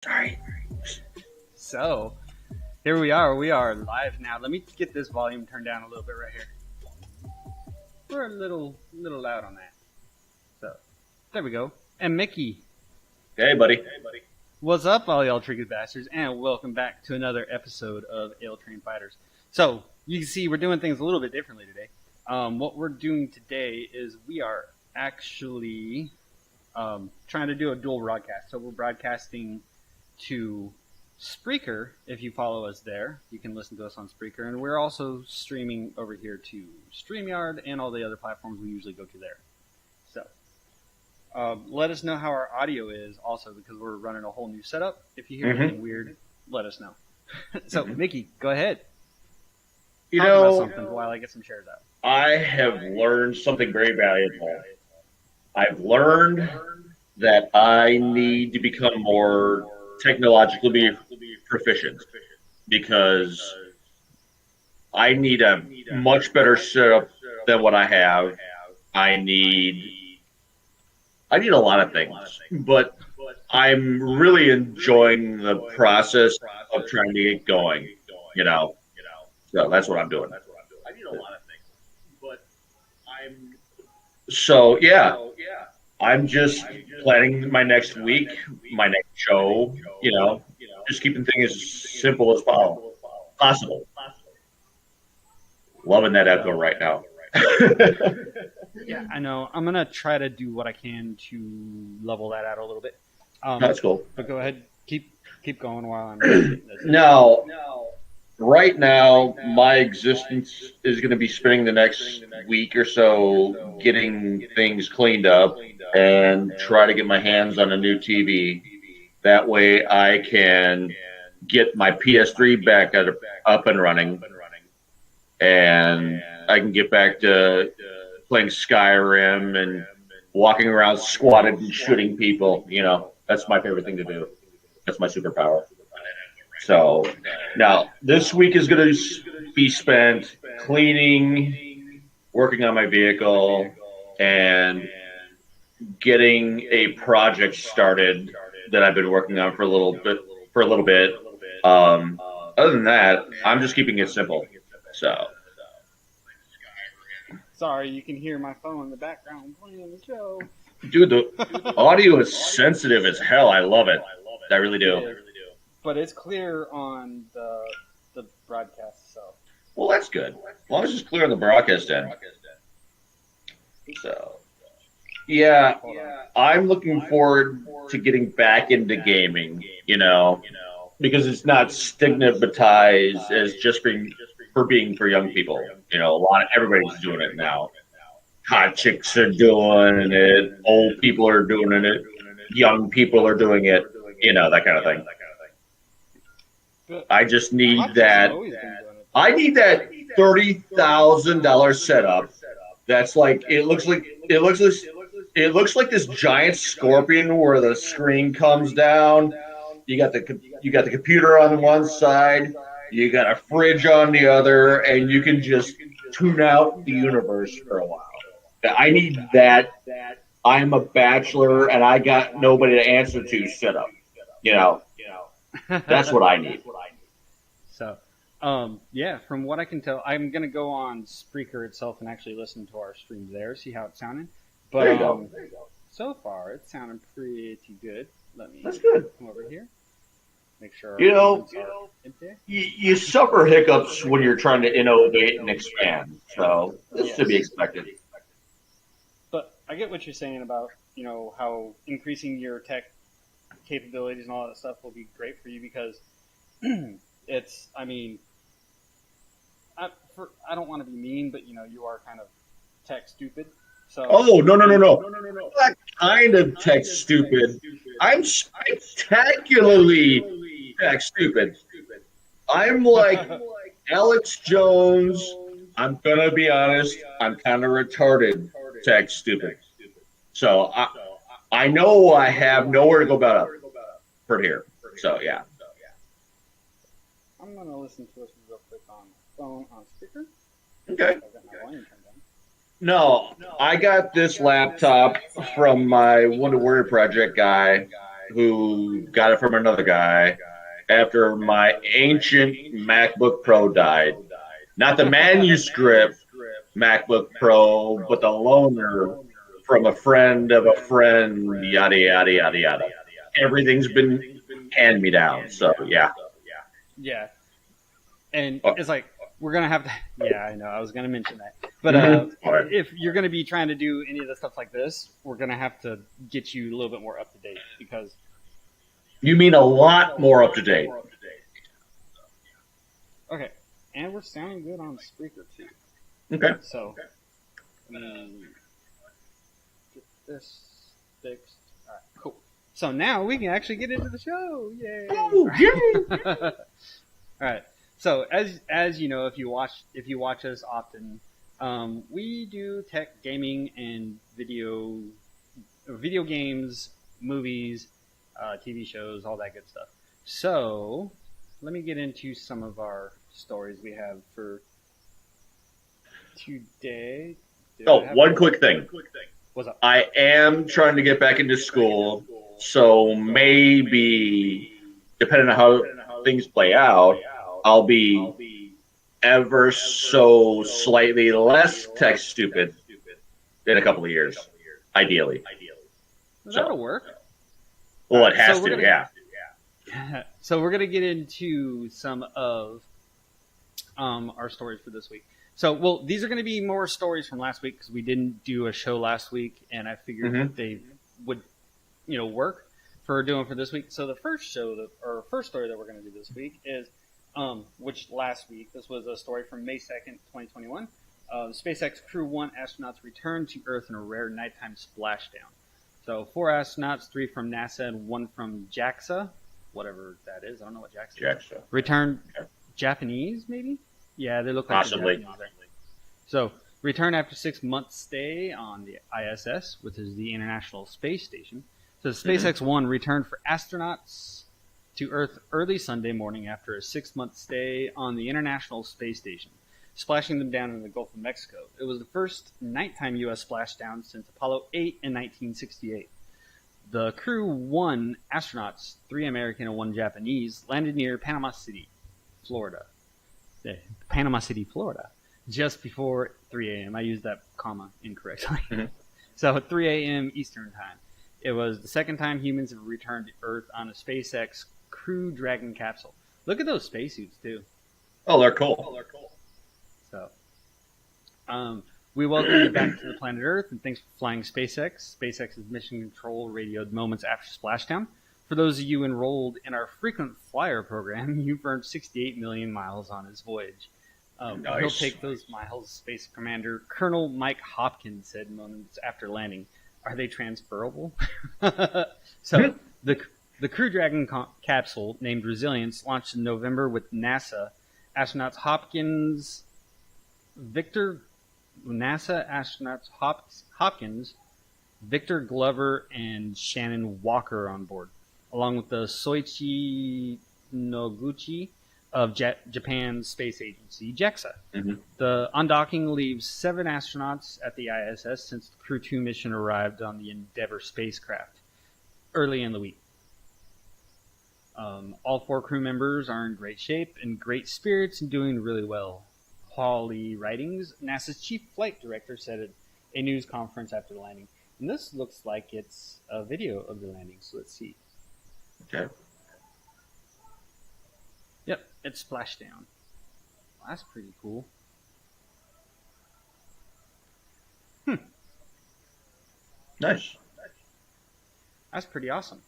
Sorry. So, here we are. We are live now. Let me get this volume turned down a little bit right here. We're a little loud on that. So, there we go. And Mickey. Hey, buddy. What's up, all y'all tricky bastards? And welcome back to another episode of Ale Train Fighters. So, you can see we're doing things a little bit differently today. What we're doing today is we are actually trying to do a dual broadcast. So, we're broadcasting to Spreaker. If you follow us there, you can listen to us on Spreaker, and we're also streaming over here to StreamYard and all the other platforms we usually go to there. So let us know how our audio is also, because we're running a whole new setup. If you hear anything weird, let us know. So Mickey, go ahead. You Talk know, about something while I get some shares out. I have learned something very valuable. I've learned that I need to become more technologically proficient because I need a much better setup than what I have. I need a lot of things, but I'm really enjoying the process of trying to get going. So that's what I'm doing. I need a lot of things, but I'm just planning my next week, my next show, just keeping things as simple as possible. Loving that echo right now. Yeah, I know. I'm gonna try to do what I can to level that out a little bit. That's cool. But go ahead, keep going while I'm. Now, right now, my existence is going to be spending the next week or so getting things cleaned up and try to get my hands on a new TV. That way I can get my PS3 back up and running, and I can get back to playing Skyrim and walking around squatted and shooting people. That's my favorite thing to do. That's my superpower. So now this week is going to be spent cleaning, working on my vehicle, and getting a project started that I've been working on for a little bit. Other than that, I'm just keeping it simple. So. Sorry, you can hear my phone in the background playing the show. Dude, the audio is sensitive as hell. I love it. I really do. But it's clear on the broadcast, so. Well, that's good. As long as it's clear on the broadcast end. So, yeah, I'm looking forward to getting back into gaming, because it's not stigmatized as just being for young people. Everybody's doing it now. Hot chicks are doing it. Old people are doing it. Young people are doing it. That kind of thing. I just need that. I need that $30,000 setup. That's like it looks like this giant scorpion where the screen comes down. You got the computer on one side. You got a fridge on the other, and you can just tune out the universe for a while. I need that. I'm a bachelor, and I got nobody to answer to setup. That's what I need. So, yeah, from what I can tell, I'm going to go on Spreaker itself and actually listen to our streams there, see how it's sounding. But there you go. So far, it's sounding pretty good. That's good. Come over here. Make sure. You suffer hiccups when you're trying to innovate and expand. So this should be expected. But I get what you're saying about how increasing your tech capabilities and all that stuff will be great for you, because it's. I mean, I don't want to be mean, but you are kind of tech stupid. So. Oh no! That kind of tech stupid. I'm spectacularly tech stupid. I'm like Alex Jones. I'm gonna be honest. I'm kind of retarded tech stupid. So I know I have nowhere to go but up for here. So yeah. I'm gonna listen to us real quick on phone on speaker. Okay. No, I got this laptop from my Wonder Warrior Project guy, who got it from another guy after my ancient MacBook Pro died. Not the manuscript MacBook Pro, but the loaner from a friend of a friend, yada, yada, yada, yada. Everything's been hand me down. So, yeah. Yeah. And it's like, we're going to have to. Yeah, I know. I was going to mention that. But if you're going to be trying to do any of the stuff like this, we're going to have to get you a little bit more up to date because. You mean a lot more up to date. Okay. And we're sounding good on Spreaker, too. Okay. So, get this fixed. All right, cool. So now we can actually get into the show. Yay! Oh, yay! All right. So as you know, if you watch us often, we do tech, gaming, and video games, movies, TV shows, all that good stuff. So let me get into some of our stories we have for today. One quick thing. What's up? I am trying to get back into school, so maybe, depending on how things play out, I'll be ever so slightly less tech stupid in a couple of years, ideally. That'll work. Well, it has to, yeah. So we're going to get into some of our stories for this week. So, these are going to be more stories from last week because we didn't do a show last week, and I figured they would, work for doing for this week. So the first story that we're going to do this week is, which last week, this was a story from May 2nd, 2021. SpaceX Crew 1 astronauts returned to Earth in a rare nighttime splashdown. So 4 astronauts, 3 from NASA and 1 from JAXA, whatever that is. I don't know what JAXA is. Returned Japanese, maybe? Yeah, they look like possibly. So, return after 6 months stay on the ISS, which is the International Space Station. So, SpaceX 1 returned for astronauts to Earth early Sunday morning after a 6-month stay on the International Space Station, splashing them down in the Gulf of Mexico. It was the first nighttime U.S. splashdown since Apollo 8 in 1968. The Crew 1 astronauts, 3 American and 1 Japanese, landed near Panama City, Florida. Just before 3 a.m. I used that comma incorrectly. So at 3 a.m. Eastern Time. It was the second time humans have returned to Earth on a SpaceX Crew Dragon capsule. Look at those spacesuits, too. Oh, they're cool. So, we welcome you back to the planet Earth, and thanks for flying SpaceX. SpaceX's mission control radioed moments after splashdown. For those of you enrolled in our frequent flyer program, you've earned 68 million miles on his voyage. Nice. He'll take those miles, Space Commander Colonel Mike Hopkins said moments after landing. Are they transferable? So, the Crew Dragon capsule, named Resilience, launched in November with NASA astronauts Hopkins, Victor Glover, and Shannon Walker on board, along with the Soichi Noguchi of Japan's space agency, JAXA. The undocking leaves 7 astronauts at the ISS since the Crew 2 mission arrived on the Endeavour spacecraft early in the week. All 4 crew members are in great shape and great spirits and doing really well. Holly Ridings, NASA's chief flight director, said at a news conference after the landing. And this looks like it's a video of the landing, so let's see. Okay. Yep, it's splashdown. Well, that's pretty cool. Nice. That's pretty awesome.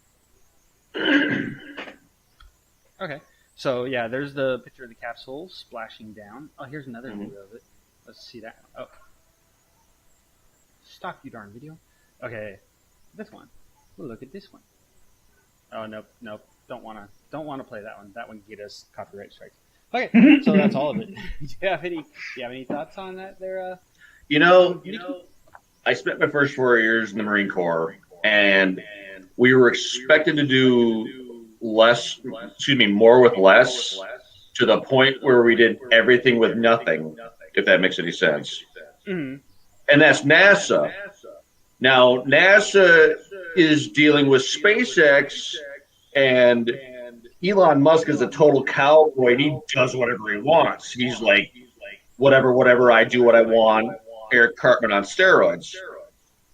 Okay, so yeah, there's the picture of the capsule splashing down. Oh, here's another video of it. Let's see that. Oh, stop, you darn video. Okay, this one. We'll look at this one. Oh, nope. Don't wanna play that one. That one can get us copyright strikes. Okay, so that's all of it. Do you have any thoughts on that there? I spent my first 4 years in the Marine Corps, and we were expected to do more with less, to the point where we did everything with nothing, if that makes any sense. And that's NASA. Now, NASA is dealing with SpaceX, and Elon Musk is a total cowboy. He does whatever he wants. He's like, whatever, whatever, I do what I want. Eric Cartman on steroids.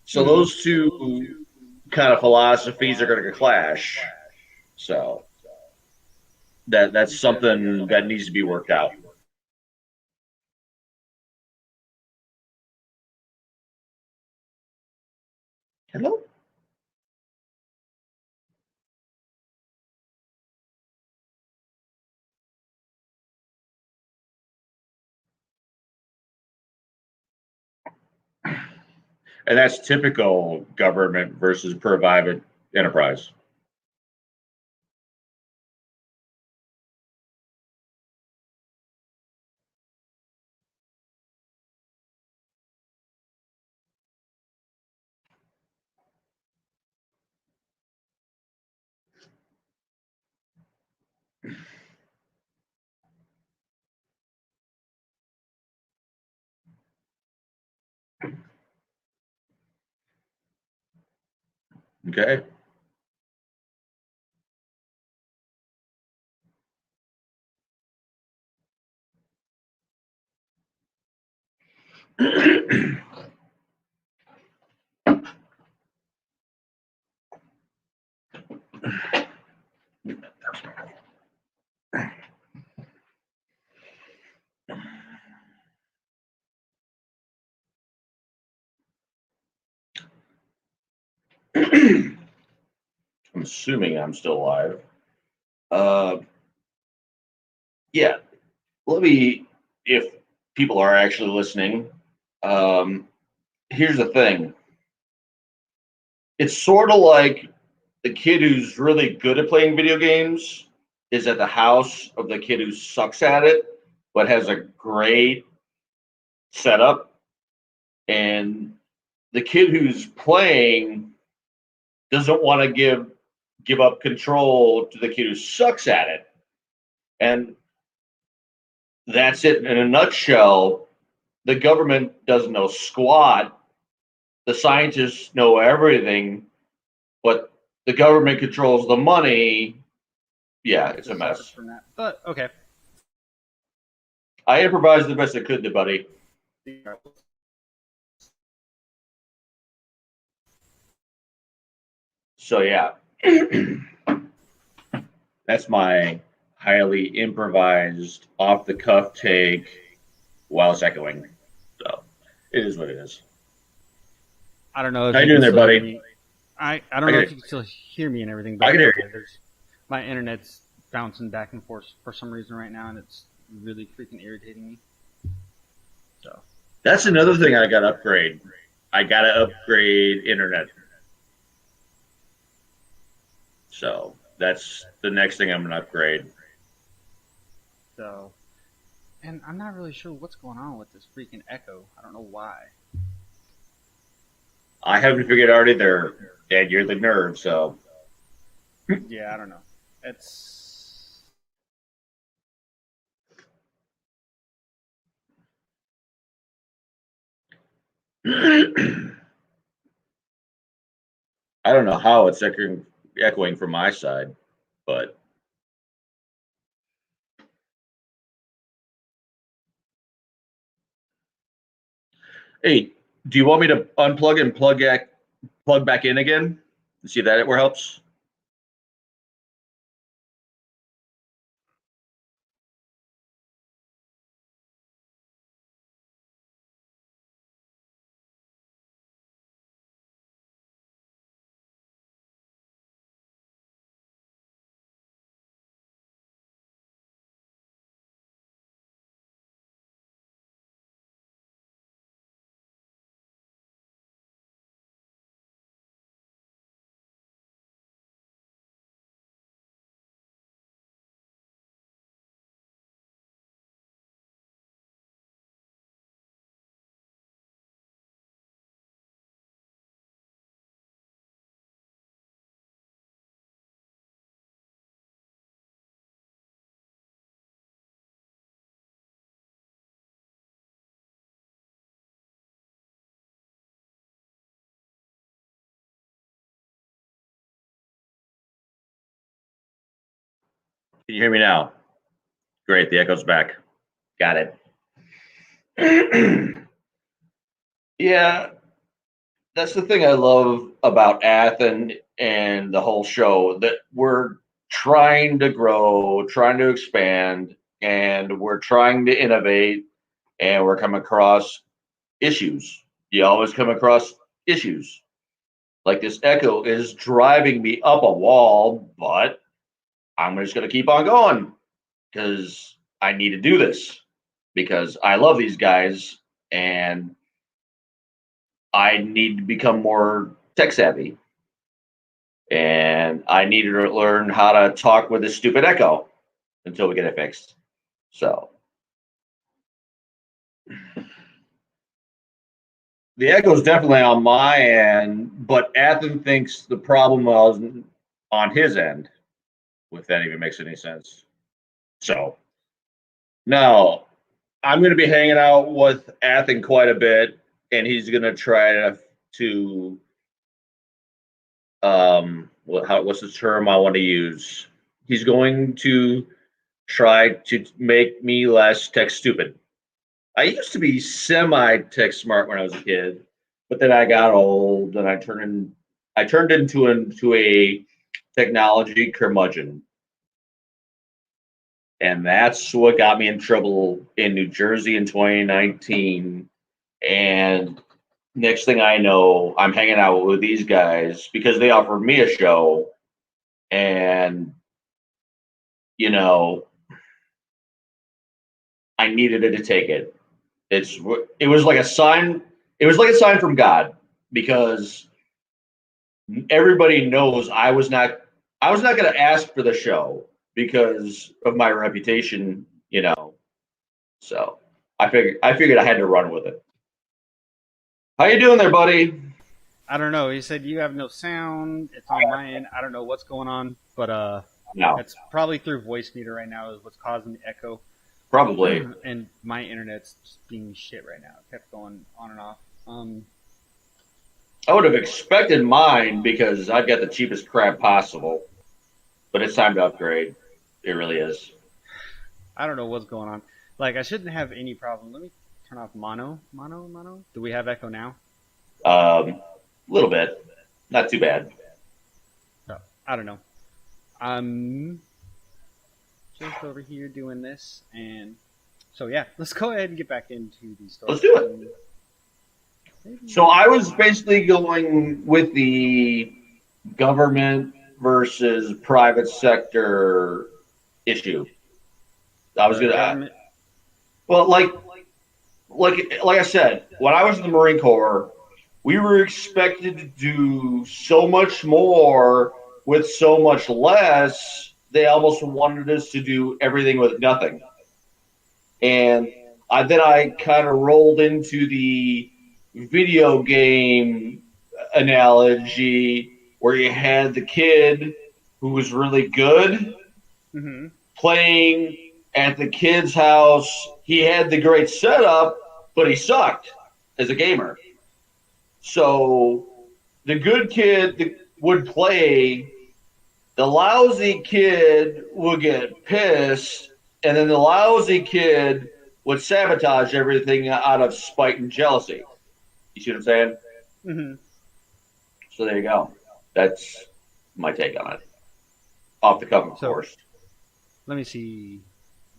So Hmm. those two kind of philosophies are going to clash. So that's something that needs to be worked out. Hello. And that's typical government versus private enterprise. Okay. I'm assuming I'm still alive. Uh, yeah, let me, if people are actually listening, um, here's the thing. It's sort of like the kid who's really good at playing video games is at the house of the kid who sucks at it, but has a great setup. And the kid who's playing doesn't want to give up control to the kid who sucks at it. And that's it in a nutshell. The government doesn't know squat. The scientists know everything, but the government controls the money. Yeah, it's a Just separate mess. from that. But okay. I improvised the best I could, buddy. So yeah, that's my highly improvised, off the cuff take while it's echoing. So it is what it is. I don't know if How you you doing can there, still hear buddy? me. I don't I know can if you can still hear me and everything, I but can hear okay, you. there's my internet's bouncing back and forth for some reason right now, and it's really freaking irritating me. So That's I don't know another if you thing can. I got to upgrade. I got to upgrade internet. So that's the next thing I'm going to upgrade. So, and I'm not really sure what's going on with this freaking echo. I don't know why. I haven't figured out either. Dad, you're the nerd, so Yeah, I don't know. It's I don't know how it's echoing from my side, but hey, do you want me to unplug and plug back in again? See if that where helps. Can you hear me now? Great, the echo's back. Got it. Yeah, that's the thing I love about Athen and the whole show, that we're trying to grow, trying to expand, and we're trying to innovate, and we're coming across issues. You always come across issues. Like this echo is driving me up a wall, but I'm just going to keep on going because I need to do this because I love these guys and I need to become more tech savvy. And I needed to learn how to talk with this stupid echo until we get it fixed. So the echo is definitely on my end, but Athen thinks the problem was on his end, if that even makes any sense. So now I'm going to be hanging out with Athen quite a bit, and he's going to try to what's the term I want to use? He's going to try to make me less tech stupid. I used to be semi tech smart when I was a kid, but then I got old and I turned into a technology curmudgeon. And that's what got me in trouble in New Jersey in 2019. And next thing I know, I'm hanging out with these guys because they offered me a show. And, you know, I needed it to take it. It was like a sign. It was like a sign from God because everybody knows I was not going to ask for the show because of my reputation, So I figured I had to run with it. How you doing there, buddy? I don't know. He said you have no sound. It's on my end. I don't know what's going on, but No, it's probably through voice meter right now is what's causing the echo. probably. And my internet's just being shit right now. It kept going on and off. I would have expected mine because I've got the cheapest crap possible, but it's time to upgrade. It really is. I don't know what's going on. Like, I shouldn't have any problem. Let me turn off mono. Mono. Do we have echo now? A little bit, not too bad. No, I don't know. I'm just over here doing this, and so yeah, let's go ahead and get back into the story. Let's do it. So I was basically going with the government versus private sector issue. I was gonna, well, like I said, when I was in the Marine Corps, we were expected to do so much more with so much less. They almost wanted us to do everything with nothing. And then I kind of rolled into the video game analogy where you had the kid who was really good playing at the kid's house. He had the great setup, but he sucked as a gamer. So the good kid would play, the lousy kid would get pissed, and then the lousy kid would sabotage everything out of spite and jealousy. You see what I'm saying? Mm-hmm. So there you go. That's my take on it. Off the cuff, of course. Let me see.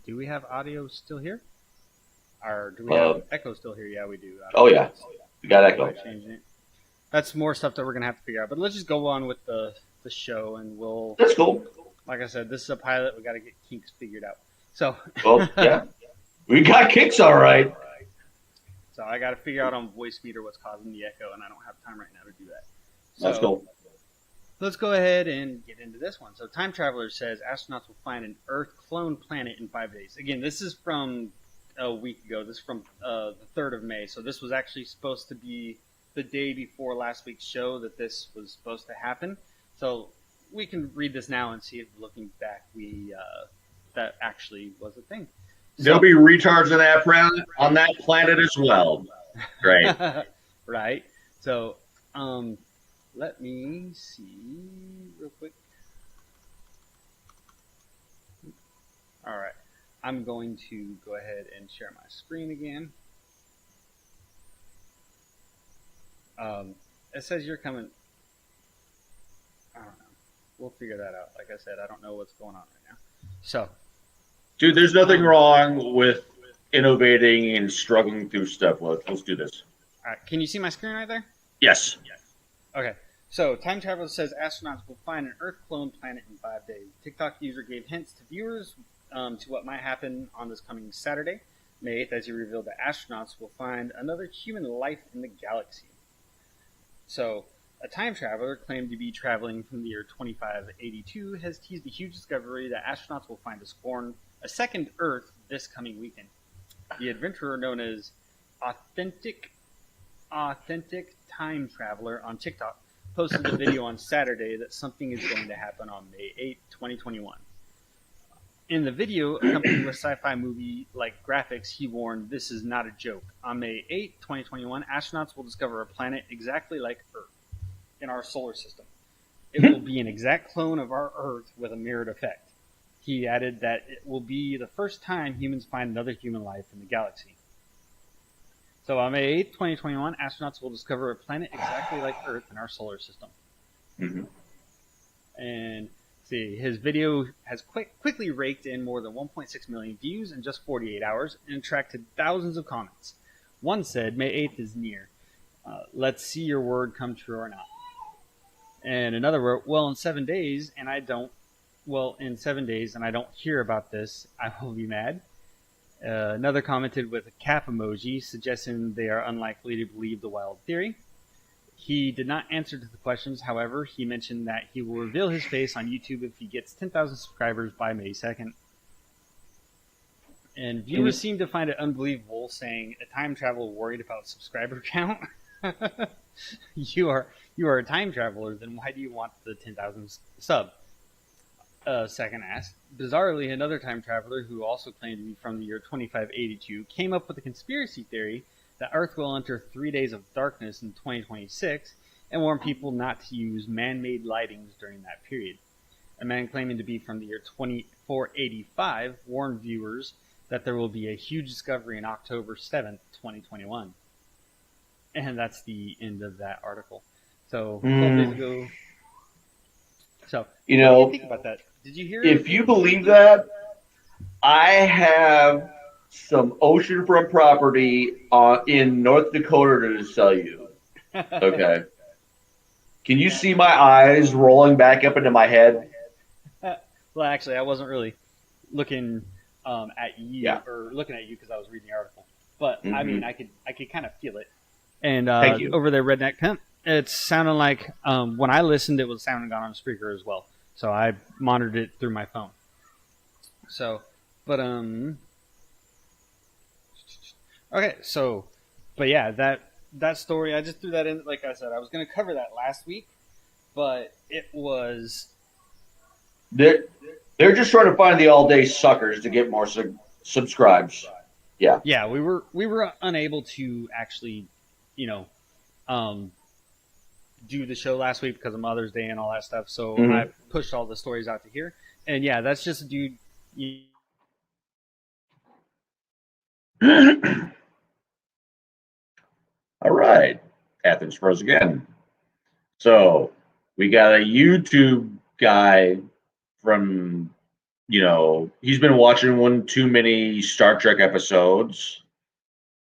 Do we have audio still here? Or do we have echo still here? Yeah, we do. Oh, yeah. We got echo. That's more stuff that we're going to have to figure out. But let's just go on with the show, and we'll... That's cool. Like I said, this is a pilot. We got to get kinks figured out. So... Well, yeah. We got kinks all right. So I got to figure out on voice meter what's causing the echo, and I don't have time right now to do that. So, that's cool. Let's go ahead and get into this one. So Time Traveler says astronauts will find an Earth clone planet in 5 days. Again, this is from a week ago. This is from the 3rd of May. So this was actually supposed to be the day before last week's show that this was supposed to happen. So we can read this now and see if, looking back, that actually was a thing. There'll be retards on that planet as well. Great. Right. So, let me see real quick. I'm going to go ahead and share my screen again. It says you're coming. I don't know. We'll figure that out. Like I said, I don't know what's going on right now. So, Dude, there's nothing wrong with innovating and struggling through stuff. Let's do this. all right, can you see my screen right there? Yes. Okay. So, Time Traveler says astronauts will find an Earth clone planet in 5 days. TikTok user gave hints to viewers to what might happen on this coming Saturday, May 8th, as he revealed that astronauts will find another human life in the galaxy. So, a time traveler claimed to be traveling from the year 2582 has teased the huge discovery that astronauts will find a second Earth this coming weekend. The adventurer, known as Authentic Time Traveler on TikTok, posted a video on Saturday that something is going to happen on May 8, 2021. In the video, accompanied with sci-fi movie-like graphics, he warned, "This is not a joke. On May 8, 2021, astronauts will discover a planet exactly like Earth in our solar system. It will be an exact clone of our Earth with a mirrored effect." He added that it will be the first time humans find another human life in the galaxy. So on May 8th, 2021, astronauts will discover a planet exactly like Earth in our solar system. Mm-hmm. And see, his video has quickly raked in more than 1.6 million views in just 48 hours and attracted thousands of comments. One said, "May 8th is near. Let's see your word come true or not." And another wrote, in 7 days, and I don't hear about this, I will be mad." Another commented with a cap emoji, suggesting they are unlikely to believe the wild theory. He did not answer to the questions. However, he mentioned that he will reveal his face on YouTube if he gets 10,000 subscribers by May 2nd. And viewers seem to find it unbelievable, saying, "A time traveler worried about subscriber count?" You are a time traveler, then why do you want the 10,000 sub? Second asked. Bizarrely, another time traveler, who also claimed to be from the year 2582, came up with a conspiracy theory that Earth will enter 3 days of darkness in 2026 and warned people not to use man-made lightings during that period. A man claiming to be from the year 2485 warned viewers that there will be a huge discovery on October 7th, 2021. And that's the end of that article. So, 12 days ago. So, what do you think about that? Did you hear? If you believe that, I have some oceanfront property in North Dakota to sell you. Okay. Can you see my eyes rolling back up into my head? Well, actually, I wasn't really looking at you or looking at you because I was reading the article. But I mean, I could kind of feel it. And Thank you. Over there, Redneck Pimp, it's sounding like when I listened, it was sounding on speaker as well. So I monitored it through my phone. So, but okay. So, but yeah, that story, I just threw that in. Like I said, I was going to cover that last week, but it was. They're just trying to find the all-day suckers to get more subscribes. Yeah. Yeah, we were unable to actually, do the show last week because of Mother's Day and all that stuff. So I pushed all the stories out to here. And yeah, that's just a dude. All right. Athens froze again. So we got a YouTube guy from, he's been watching one too many Star Trek episodes,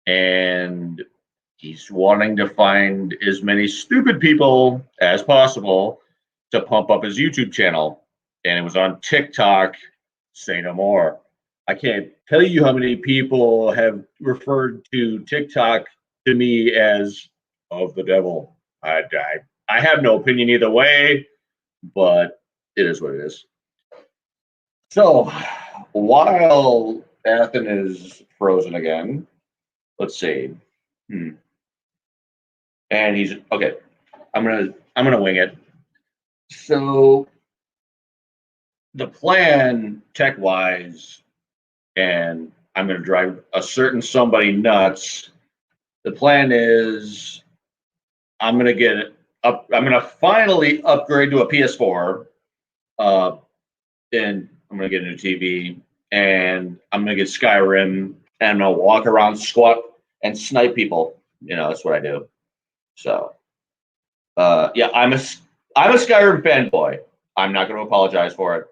and he's wanting to find as many stupid people as possible to pump up his YouTube channel. And it was on TikTok. Say no more. I can't tell you how many people have referred to TikTok to me as of the devil. I have no opinion either way, but it is what it is. So while Athen is frozen again, let's see. And he's okay. I'm gonna wing it. So the plan, tech-wise, and I'm gonna drive a certain somebody nuts. The plan is I'm gonna get it up. I'm gonna finally upgrade to a PS4, and I'm gonna get a new TV. and I'm gonna get Skyrim, and I'm gonna walk around, squat, and snipe people. That's what I do. So, yeah, I'm a Skyrim fanboy. I'm not gonna apologize for it.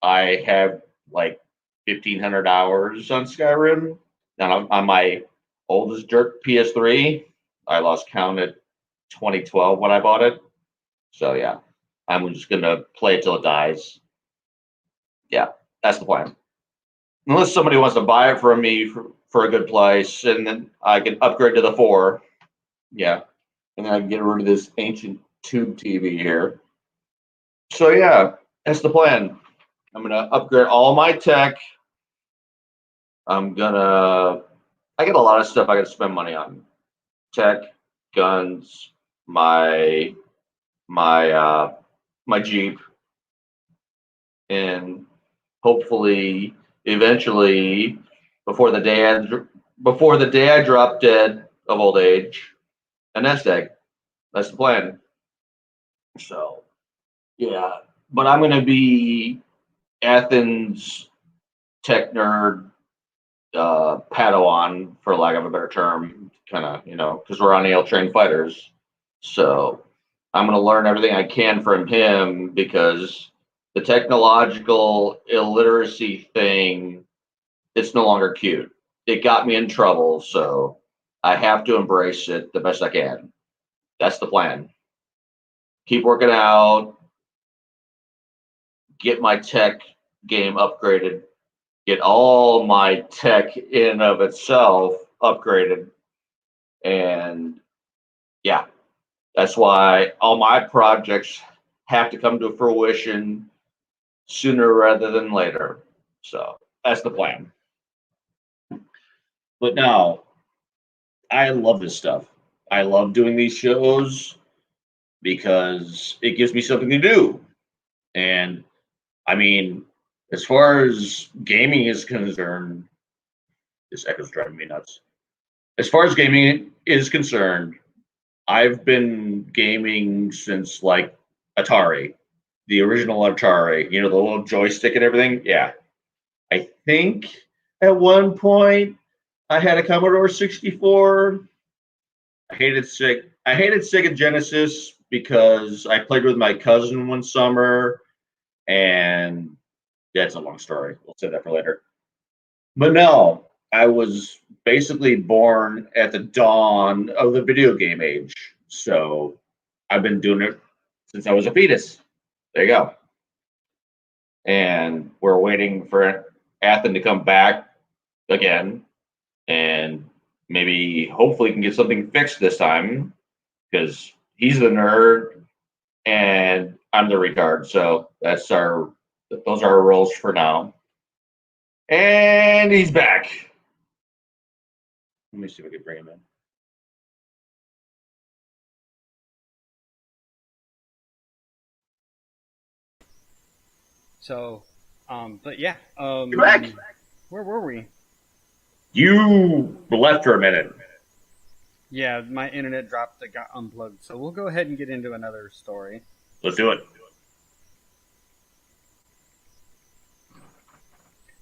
I have like 1,500 hours on Skyrim, and on my oldest dirt PS3. I lost count at 2012 when I bought it. So yeah, I'm just gonna play it till it dies. Yeah, that's the plan. Unless somebody wants to buy it from me for a good price, and then I can upgrade to the 4. Yeah, and then I can get rid of this ancient tube TV here. So yeah, that's the plan. I'm gonna upgrade all my tech. I'm gonna. I got a lot of stuff I gotta spend money on. Tech, guns, my my Jeep, and hopefully, eventually, before the day I drop dead of old age, a nest egg. That's the plan. So yeah, but I'm gonna be Athens tech nerd Padawan, for lack of a better term, kind of, because we're on Ale Train Fighters. So I'm going to learn everything I can from him because the technological illiteracy thing, it's no longer cute. It got me in trouble, so I have to embrace it the best I can. That's the plan. Keep working out, get my tech game upgraded, get all my tech in of itself upgraded, and yeah, that's why all my projects have to come to fruition sooner rather than later. So that's the plan. But now, I love this stuff. I love doing these shows because it gives me something to do. And I mean, as far as gaming is concerned, this echo's driving me nuts. As far as gaming is concerned, I've been gaming since like Atari, the original Atari, the little joystick and everything. Yeah. I think at one point I had a Commodore 64. I hated Sega Genesis because I played with my cousin one summer, and that's a long story. We'll save that for later. But no, I was basically born at the dawn of the video game age. So I've been doing it since I was a fetus. There you go. And we're waiting for Athen to come back again. And maybe, hopefully, can get something fixed this time because he's the nerd and I'm the retard. So those are our roles for now. And he's back. Let me see if I can bring him in. So, but yeah, You're back. where were we? You left for a minute. Yeah, my internet dropped. It got unplugged. So we'll go ahead and get into another story. Let's do it.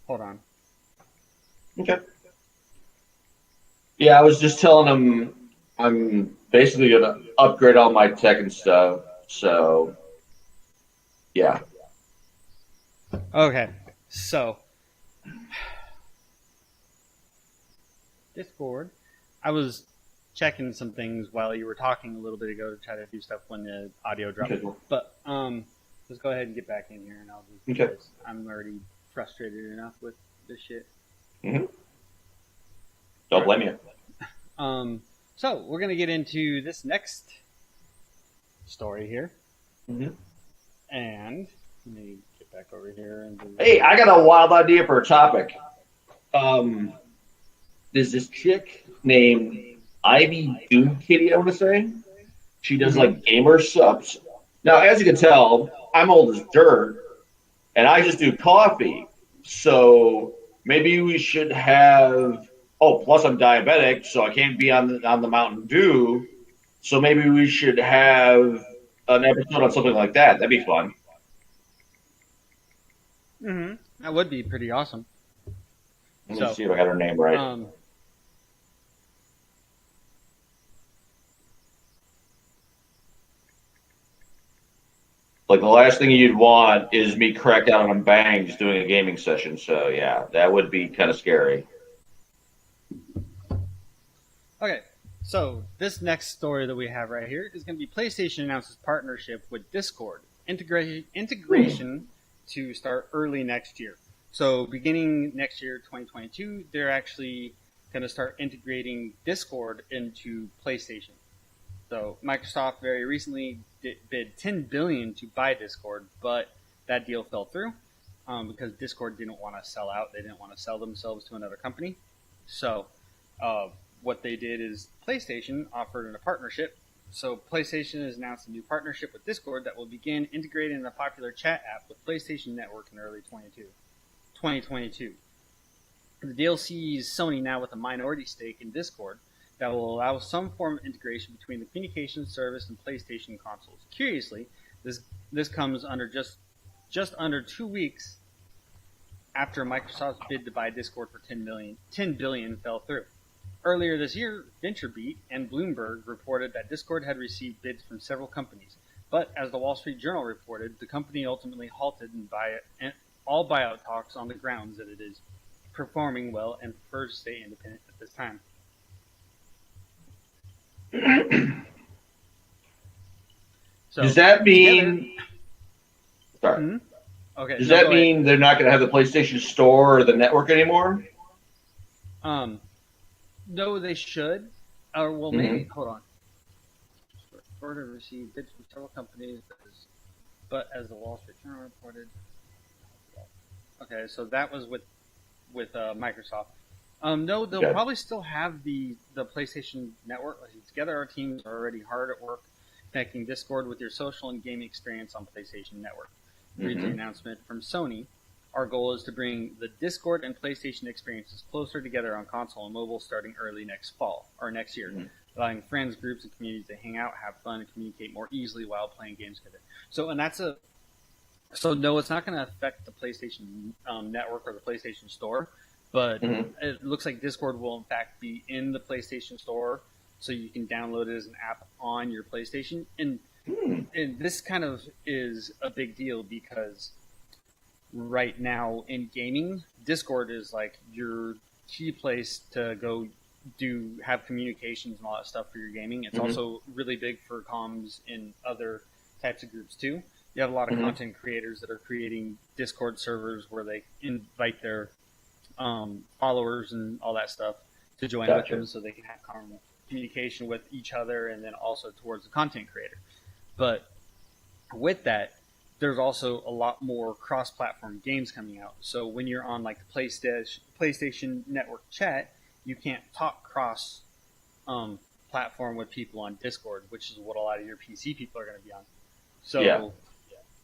Hold on. Okay. Yeah, I was just telling him I'm basically gonna upgrade all my tech and stuff. So, yeah. Okay, so Discord. I was checking some things while you were talking a little bit ago to try to do stuff when the audio dropped. Okay. But let's go ahead and get back in here, and I'll just Okay. because I'm already frustrated enough with this shit. Mm-hmm. Don't blame you. So we're gonna get into this next story here, Mm-hmm. and let me get back over here and do Hey, I got a wild idea for a topic. There's this chick named Ivy Doom Kitty, I want to say. She does like gamer subs. Now, as you can tell, I'm old as dirt, and I just do coffee. So maybe we should have. Oh, plus I'm diabetic, so I can't be on the Mountain Dew. So maybe we should have an episode on something like that. That'd be fun. That would be pretty awesome. Let me So, see if I got her name right. um, Like the last thing you'd want is me cracked out on bangs doing a gaming session. So yeah, that would be kind of scary. okay, so this next story that we have right here is going to be PlayStation announces partnership with Discord integration to start early next year. So beginning next year, 2022, they're actually going to start integrating Discord into PlayStation. So Microsoft very recently bid 10 billion to buy Discord, but that deal fell through because Discord didn't want to sell out. They didn't want to sell themselves to another company. So uh, what they did is PlayStation offered in a partnership. So PlayStation has announced a new partnership with Discord that will begin integrating the popular chat app with PlayStation Network in early 2022. The deal sees Sony now with a minority stake in Discord that will allow some form of integration between the communications service and PlayStation consoles. Curiously, this comes under just under 2 weeks after Microsoft's bid to buy Discord for 10 billion fell through. Earlier this year, VentureBeat and Bloomberg reported that Discord had received bids from several companies, but as the Wall Street Journal reported, the company ultimately halted all buyout talks on the grounds that it is performing well and prefers to stay independent at this time. So, does that mean? Sorry. Hmm? Okay. Does No, that go mean they're not going to have the PlayStation Store or the network anymore? ahead. No, they should. Or well, maybe. Hold on. Order received bids from several companies, but as the Wall Street Journal reported. Okay, so that was with Microsoft. No, they'll probably still have the PlayStation Network. Together, our teams are already hard at work connecting Discord with your social and gaming experience on PlayStation Network. Reads the announcement from Sony. Our goal is to bring the Discord and PlayStation experiences closer together on console and mobile starting early next fall or next year, allowing friends, groups, and communities to hang out, have fun, and communicate more easily while playing games together. So no, it's not going to affect the PlayStation Network or the PlayStation Store, but it looks like Discord will in fact be in the PlayStation Store, so you can download it as an app on your PlayStation. And this kind of is a big deal because right now in gaming, Discord is like your key place to go have communications and all that stuff for your gaming. It's also really big for comms in other types of groups too. You have a lot of content creators that are creating Discord servers where they invite their followers and all that stuff to join with them so they can have communication with each other and then also towards the content creator. But with that, there's also a lot more cross-platform games coming out. So when you're on like the PlayStation Network chat, you can't talk cross-platform with people on Discord, which is what a lot of your PC people are going to be on. So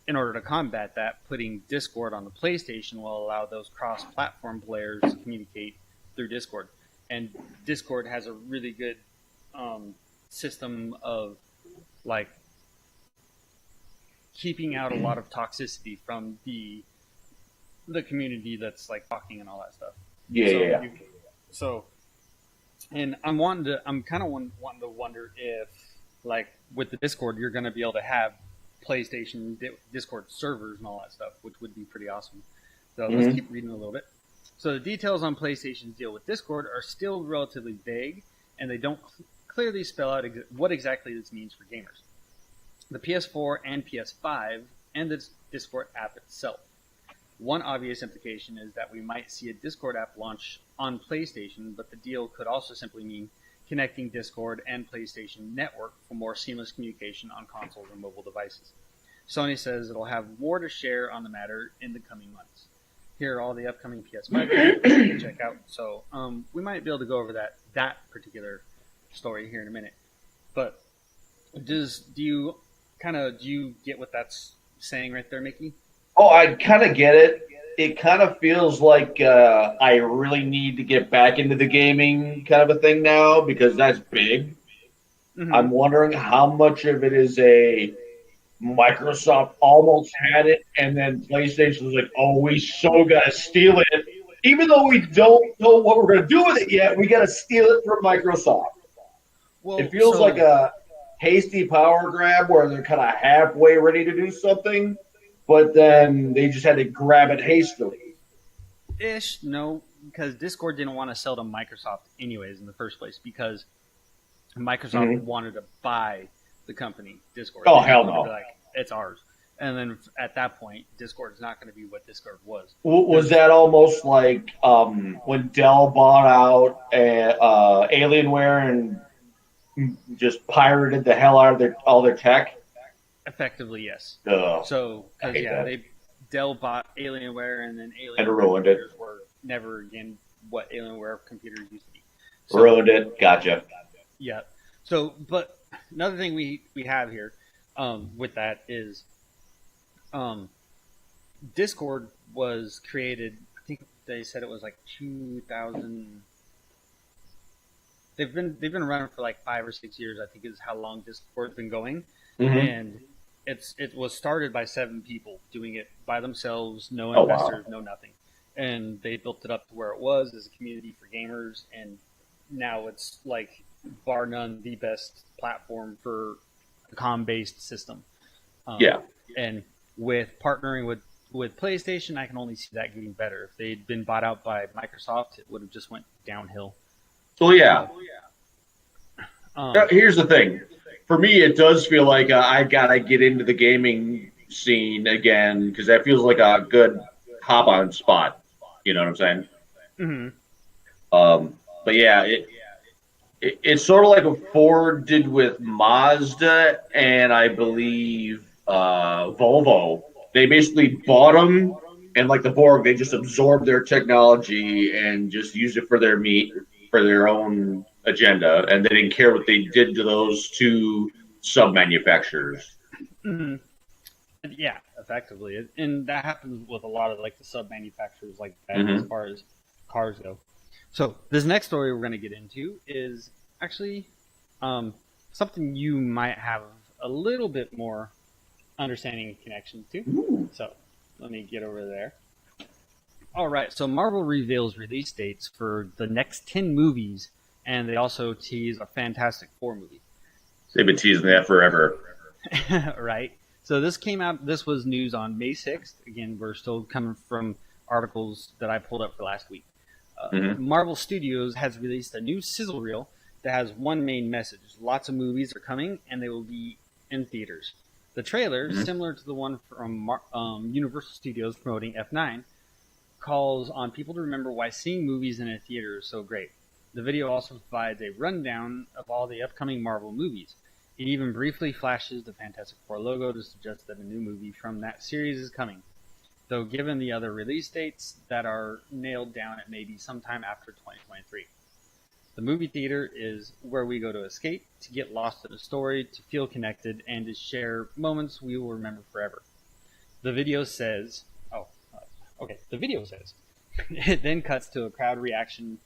in order to combat that, putting Discord on the PlayStation will allow those cross-platform players to communicate through Discord. And Discord has a really good system of like keeping out a lot of toxicity from the community that's like talking and all that stuff. So, and I'm kind of wanting to wonder if, like, with the Discord, you're going to be able to have PlayStation Discord servers and all that stuff, which would be pretty awesome. So let's keep reading a little bit. So the details on PlayStation's deal with Discord are still relatively vague, and they don't clearly spell out what exactly this means for gamers. The PS4 and PS5, and the Discord app itself. One obvious implication is that we might see a Discord app launch on PlayStation, but the deal could also simply mean connecting Discord and PlayStation Network for more seamless communication on consoles and mobile devices. Sony says it'll have more to share on the matter in the coming months. Here are all the upcoming PS5 games to check out. So we might be able to go over that particular story here in a minute. But do you get what that's saying right there, Mickey? Oh, I kind of get it. It kind of feels like I really need to get back into the gaming kind of a thing now because that's big. I'm wondering how much of it is a Microsoft almost had it, and then PlayStation was like, "Oh, we so gotta steal it," Even though we don't know what we're going to do with it yet, we got to steal it from Microsoft. Well, It feels like a hasty power grab where they're kind of halfway ready to do something, but then they just had to grab it hastily. No, because Discord didn't want to sell to Microsoft anyways in the first place because Microsoft wanted to buy the company Discord. Oh, hell no. Like, it's ours. And then at that point, Discord is not going to be what Discord was. Was that almost like when Dell bought out Alienware and just pirated the hell out of all their tech? Effectively, yes. Ugh, so, Dell bought Alienware, and then Alienware and ruined it. Were never again what Alienware computers used to be. So, ruined it. Gotcha. Yeah. So, but another thing we have here with that is Discord was created. I think they said it was like 2000. They've been running for like 5 or 6 years. I think is how long Discord's been going, and it was started by 7 people doing it by themselves, no investors, no nothing, and they built it up to where it was as a community for gamers, and now it's like bar none the best platform for a comm-based system. And with partnering with PlayStation, I can only see that getting better. If they'd been bought out by Microsoft, it would have just went downhill. Well, yeah. Here's the thing. For me, it does feel like I gotta get into the gaming scene again because that feels like a good hop-on spot. You know what I'm saying? Mm-hmm. But yeah, it's sort of like what Ford did with Mazda and I believe Volvo. They basically bought them, and like the Borg, they just absorbed their technology and just used it for their own agenda, and they didn't care what they did to those 2 sub-manufacturers. Mm-hmm. Yeah, effectively, and that happens with a lot of like the sub-manufacturers like that as far as cars go. So this next story we're going to get into is actually something you might have a little bit more understanding and connection to. Ooh. So let me get over there. All right, so Marvel reveals release dates for the next 10 movies, and they also tease a Fantastic Four movie. They've been teasing that forever. Right. So this came out, this was news on May 6th. Again, we're still coming from articles that I pulled up for last week. Marvel Studios has released a new Sizzle Reel that has one main message. Lots of movies are coming, and they will be in theaters. The trailer, similar to the one from Universal Studios promoting F9, calls on people to remember why seeing movies in a theater is so great. The video also provides a rundown of all the upcoming Marvel movies. It even briefly flashes the Fantastic Four logo to suggest that a new movie from that series is coming. Though given the other release dates that are nailed down, it may be sometime after 2023. The movie theater is where we go to escape, to get lost in a story, to feel connected, and to share moments we will remember forever. The video says... The video says. It then cuts to a crowd reaction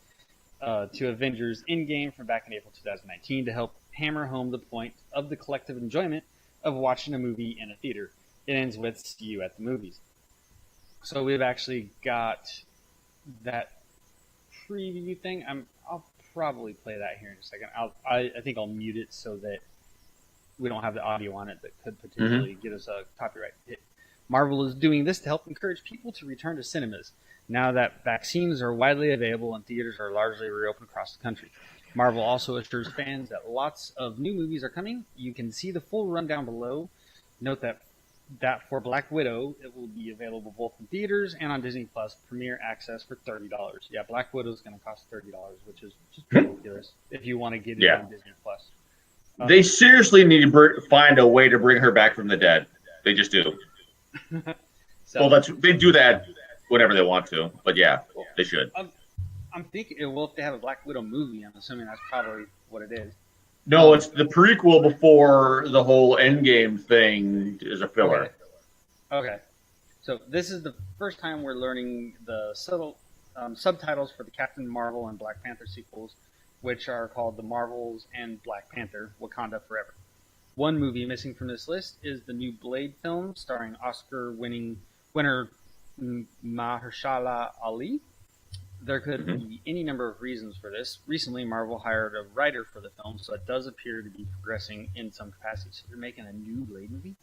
to Avengers Endgame from back in April 2019 to help hammer home the point of the collective enjoyment of watching a movie in a theater. It ends with "See you at the movies." So we've actually got that preview thing. I'll probably play that here in a second. I think I'll mute it so that we don't have the audio on it that could potentially get us a copyright hit. Marvel is doing this to help encourage people to return to cinemas, now that vaccines are widely available and theaters are largely reopened across the country. Marvel also assures fans that lots of new movies are coming. You can see the full rundown below. Note that for Black Widow, it will be available both in theaters and on Disney Plus Premier Access for $30. Yeah, Black Widow is going to cost $30, which is just ridiculous if you want to get it on Disney Plus. They seriously need to find a way to bring her back from the dead. They just do. They do that whenever they want to, but yeah, they should. I'm thinking, if they have a Black Widow movie, I'm assuming that's probably what it is. No, it's the prequel before the whole Endgame thing is a filler. Okay. So this is the first time we're learning the subtitles for the Captain Marvel and Black Panther sequels, which are called The Marvels and Black Panther: Wakanda Forever. One movie missing from this list is the new Blade film starring Oscar winner Mahershala Ali. There could be any number of reasons for this. Recently, Marvel hired a writer for the film, so it does appear to be progressing in some capacity. So they're making a new Blade movie.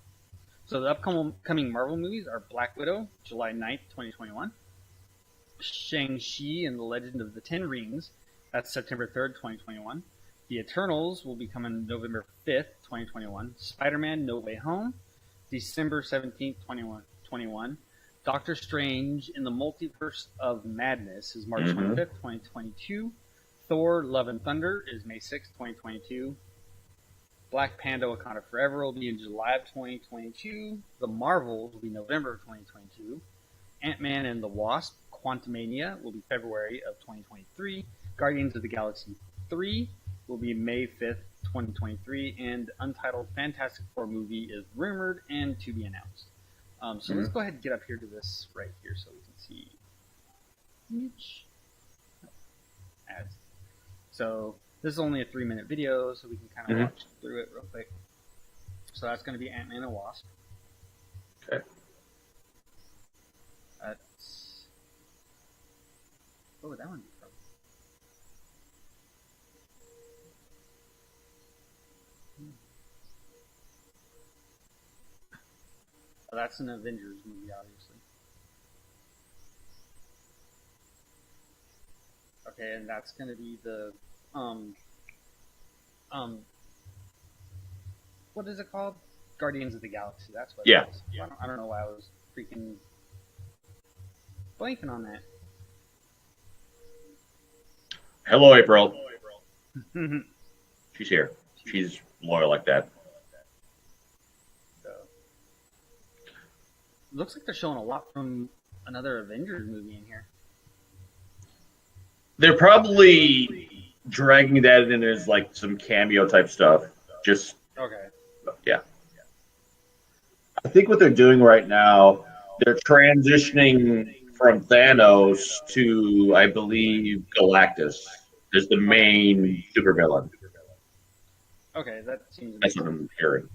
So the upcoming Marvel movies are Black Widow, July 9th, 2021. Shang-Chi and the Legend of the Ten Rings, that's September 3rd, 2021. The Eternals will be coming November 5th, 2021. Spider-Man No Way Home, December 17th, 2021. Doctor Strange in the Multiverse of Madness is March 25th, 2022. Thor Love and Thunder is May 6th, 2022. Black Panda Wakanda Forever will be in July of 2022. The Marvels will be November of 2022. Ant-Man and the Wasp Quantumania will be February of 2023. Guardians of the Galaxy 3 will be May 5th, 2023. And Untitled Fantastic Four movie is rumored and to be announced. So let's go ahead and get up here to this right here so we can see ads. So this is only a 3-minute video, so we can kind of watch through it real quick. So that's going to be Ant-Man and Wasp. Okay. That's... What would that one be from? So that's an Avengers movie, obviously. Okay, and that's going to be the what is it called? Guardians of the Galaxy. That's what it is. Yeah. I don't know why I was freaking blanking on that. Hello, April. She's here. She's loyal like that. So, looks like they're showing a lot from another Avengers movie in here. They're probably dragging that in as like some cameo type stuff. Just okay. Yeah. I think what they're doing right now, they're transitioning from Thanos to, I believe, Galactus is the main supervillain. Okay, that seems. That's what I'm hearing.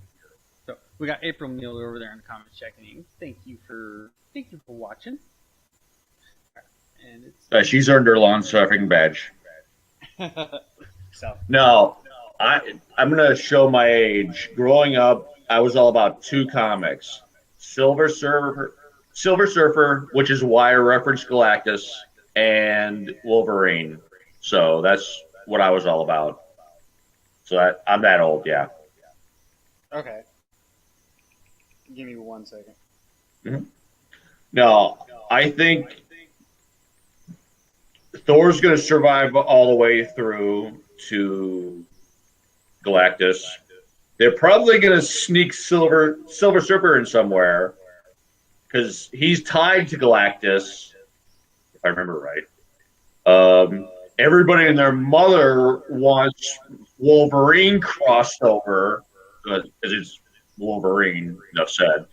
So we got April Neal over there in the comments checking in. Thank you for watching. And it's she's earned her lawn surfing badge. So No, I'm gonna show my age. Growing up, I was all about 2 comics: Silver Surfer, which is why I referenced Galactus, and Wolverine. So that's what I was all about. So I'm that old, yeah. Okay. Give me 1 second. Mm-hmm. No, I think Thor's going to survive all the way through to Galactus. They're probably going to sneak Silver Surfer in somewhere because he's tied to Galactus, if I remember right. Everybody and their mother wants Wolverine crossed over because it's Wolverine, enough said.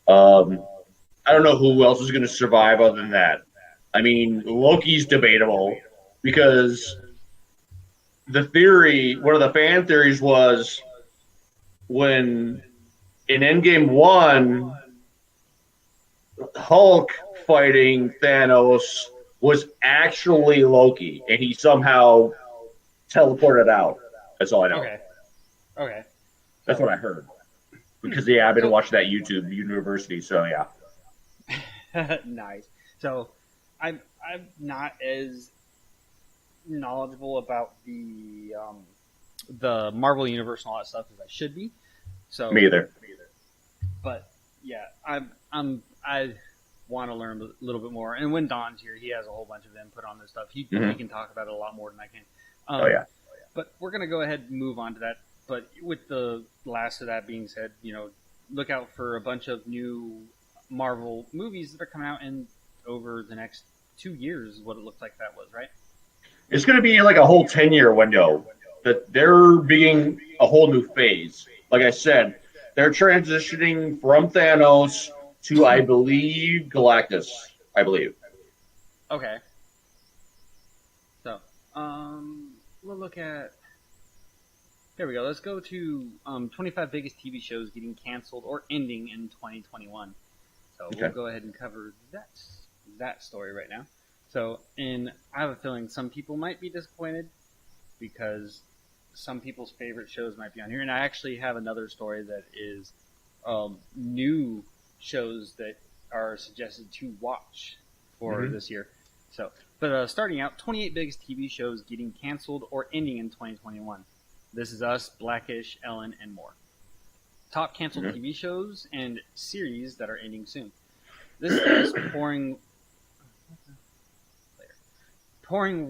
I don't know who else is going to survive other than that. I mean, Loki's debatable because one of the fan theories was when in Endgame 1, Hulk fighting Thanos was actually Loki, and he somehow teleported out. That's all I know. Okay. That's what I heard. Because, yeah, I've been watching that YouTube University, so yeah. Nice. So, I'm not as knowledgeable about the Marvel Universe and all that stuff as I should be. So Me either. But yeah, I want to learn a little bit more. And when Don's here, he has a whole bunch of input on this stuff. He can talk about it a lot more than I can. Oh yeah. But we're gonna go ahead and move on to that. But with the last of that being said, look out for a bunch of new Marvel movies that are coming out in over the next 2 years. Is what it looks like that was, right? It's going to be like a whole 10-year window that they're being a whole new phase. Like I said, they're transitioning from Thanos to, I believe, Galactus. I believe. Okay. So, we'll look at. There we go. Let's go to 25 biggest TV shows getting canceled or ending in 2021. So we'll go ahead and cover that story right now. So, and I have a feeling some people might be disappointed because some people's favorite shows might be on here. And I actually have another story that is new shows that are suggested to watch for this year. So, but starting out, 28 biggest TV shows getting canceled or ending in 2021. This Is Us, Blackish, Ellen, and more. Top canceled TV shows and series that are ending soon. This is us pouring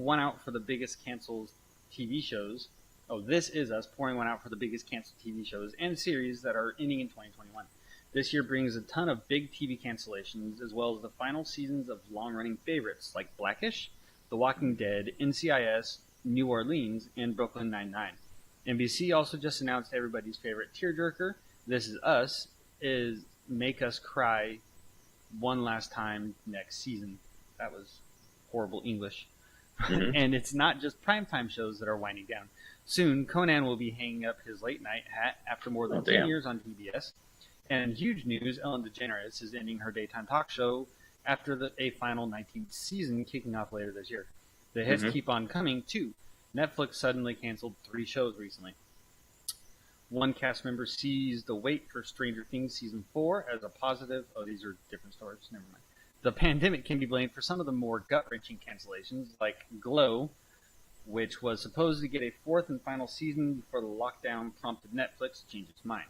one out for the biggest canceled TV shows. Oh, this is us pouring one out for the biggest canceled TV shows and series that are ending in 2021. This year brings a ton of big TV cancellations, as well as the final seasons of long-running favorites like Blackish, The Walking Dead, NCIS, New Orleans, and Brooklyn Nine-Nine. NBC also just announced everybody's favorite tearjerker, This Is Us, is Make Us Cry one last time next season. That was horrible English. And it's not just primetime shows that are winding down. Soon, Conan will be hanging up his late-night hat after more than 10 years on PBS. And in huge news, Ellen DeGeneres is ending her daytime talk show after a final 19th season kicking off later this year. The hits keep on coming, too. Netflix suddenly canceled 3 shows recently. One cast member sees the wait for Stranger Things Season 4 as a positive. Oh, these are different stories. Never mind. The pandemic can be blamed for some of the more gut-wrenching cancellations, like Glow, which was supposed to get a 4th and final season before the lockdown prompted Netflix to change its mind.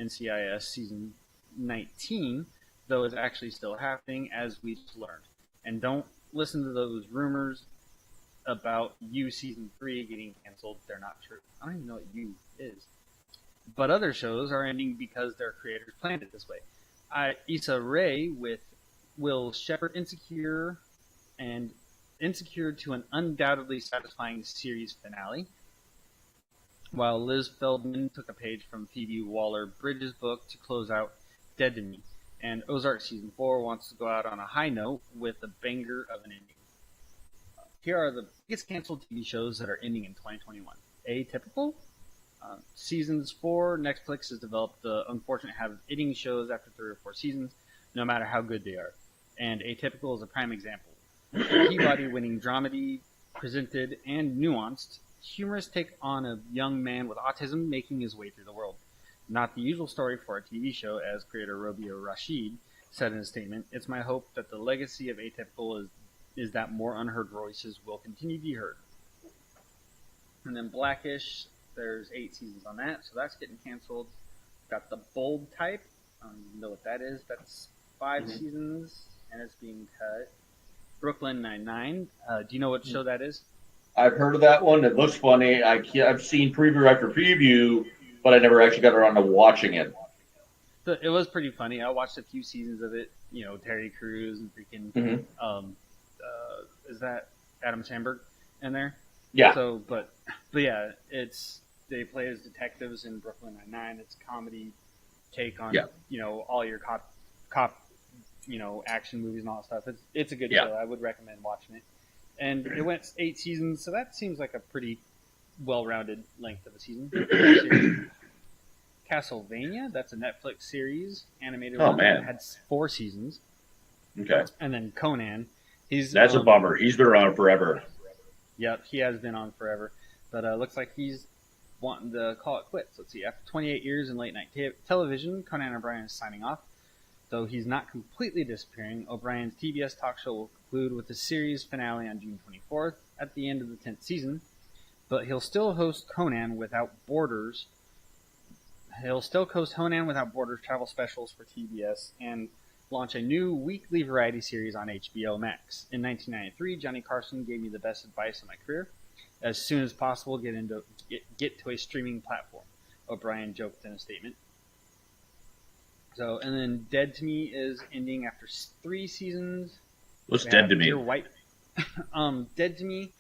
NCIS Season 19, though, is actually still happening, as we just learned. And don't listen to those rumors about You Season 3 getting canceled. They're not true. I don't even know what You is. But other shows are ending because their creators planned it this way. Issa Rae with Will Shepherd Insecure to an undoubtedly satisfying series finale, while Liz Feldman took a page from Phoebe Waller-Bridge's book to close out Dead to Me, and Ozark Season 4 wants to go out on a high note with a banger of an ending. Here are the biggest canceled TV shows that are ending in 2021. Atypical. Seasons 4, Netflix has developed the unfortunate habit of ending shows after 3 or 4 seasons, no matter how good they are. And Atypical is a prime example. Peabody-winning dramedy, presented and nuanced, humorous take on a young man with autism making his way through the world. Not the usual story for a TV show, as creator Robio Rashid said in a statement. It's my hope that the legacy of Atypical is that more unheard voices will continue to be heard. And then Blackish, there's 8 seasons on that, so that's getting canceled. Got The Bold Type. I don't even know what that is. That's 5 seasons, and it's being cut. Brooklyn Nine-Nine. Do you know what show that is? I've heard of that one. It looks funny. I've seen preview after preview, but I never actually got around to watching it. So it was pretty funny. I watched a few seasons of it. You know, Terry Crews and freaking. Is that Adam Sandberg in there? Yeah. So, but yeah, they play as detectives in Brooklyn Nine-Nine. It's a comedy take on all your cop action movies and all that stuff. It's a good show. I would recommend watching it. And it went 8 seasons, so that seems like a pretty well-rounded length of a season. Castlevania, that's a Netflix series, animated. It had 4 seasons. Okay. And then Conan, that's a bummer. He's been around forever. Yep, he has been on forever, but looks like he's wanting to call it quits. Let's see. After 28 years in late-night television, Conan O'Brien is signing off. Though he's not completely disappearing, O'Brien's TBS talk show will conclude with the series finale on June 24th at the end of the 10th season, but he'll still host Conan Without Borders. He'll still host Conan Without Borders travel specials for TBS and launch a new weekly variety series on HBO Max. In 1993, Johnny Carson gave me the best advice in my career. As soon as possible, get to a streaming platform, O'Brien joked in a statement. So, and then Dead to Me is ending after 3 seasons. What's Dead to Me? Dear White. Dead to Me.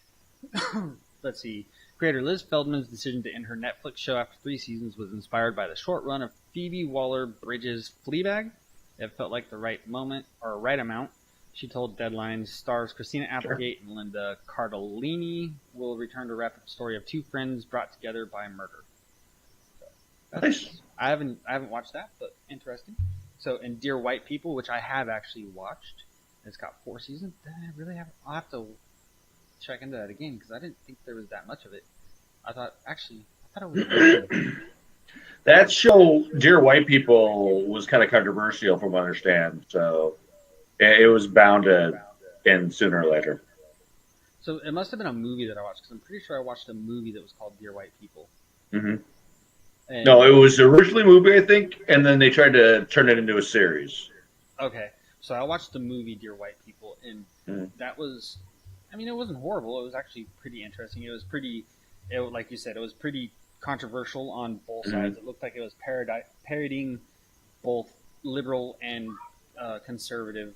Let's see. Creator Liz Feldman's decision to end her Netflix show after 3 seasons was inspired by the short run of Phoebe Waller-Bridge's Fleabag. It felt like the right moment, or right amount. She told Deadline stars Christina Applegate and Linda Cardellini will return to wrap up the story of 2 friends brought together by murder. Nice. I haven't watched that, but interesting. So, and Dear White People, which I have actually watched, It's got 4 seasons. I really have. I'll have to check into that again because I didn't think there was that much of it. I thought it was. That show, Dear White People, was kind of controversial from what I understand. So it was bound to end sooner or later. So it must have been a movie that I watched because I'm pretty sure I watched a movie that was called Dear White People. Mm-hmm. And, no, it was originally a movie, I think, and then they tried to turn it into a series. Okay, so I watched the movie Dear White People, and that was, I mean, it wasn't horrible. It was actually pretty interesting. It was pretty, like you said, it was pretty controversial on both sides. It looked like it was parodying both liberal and conservative,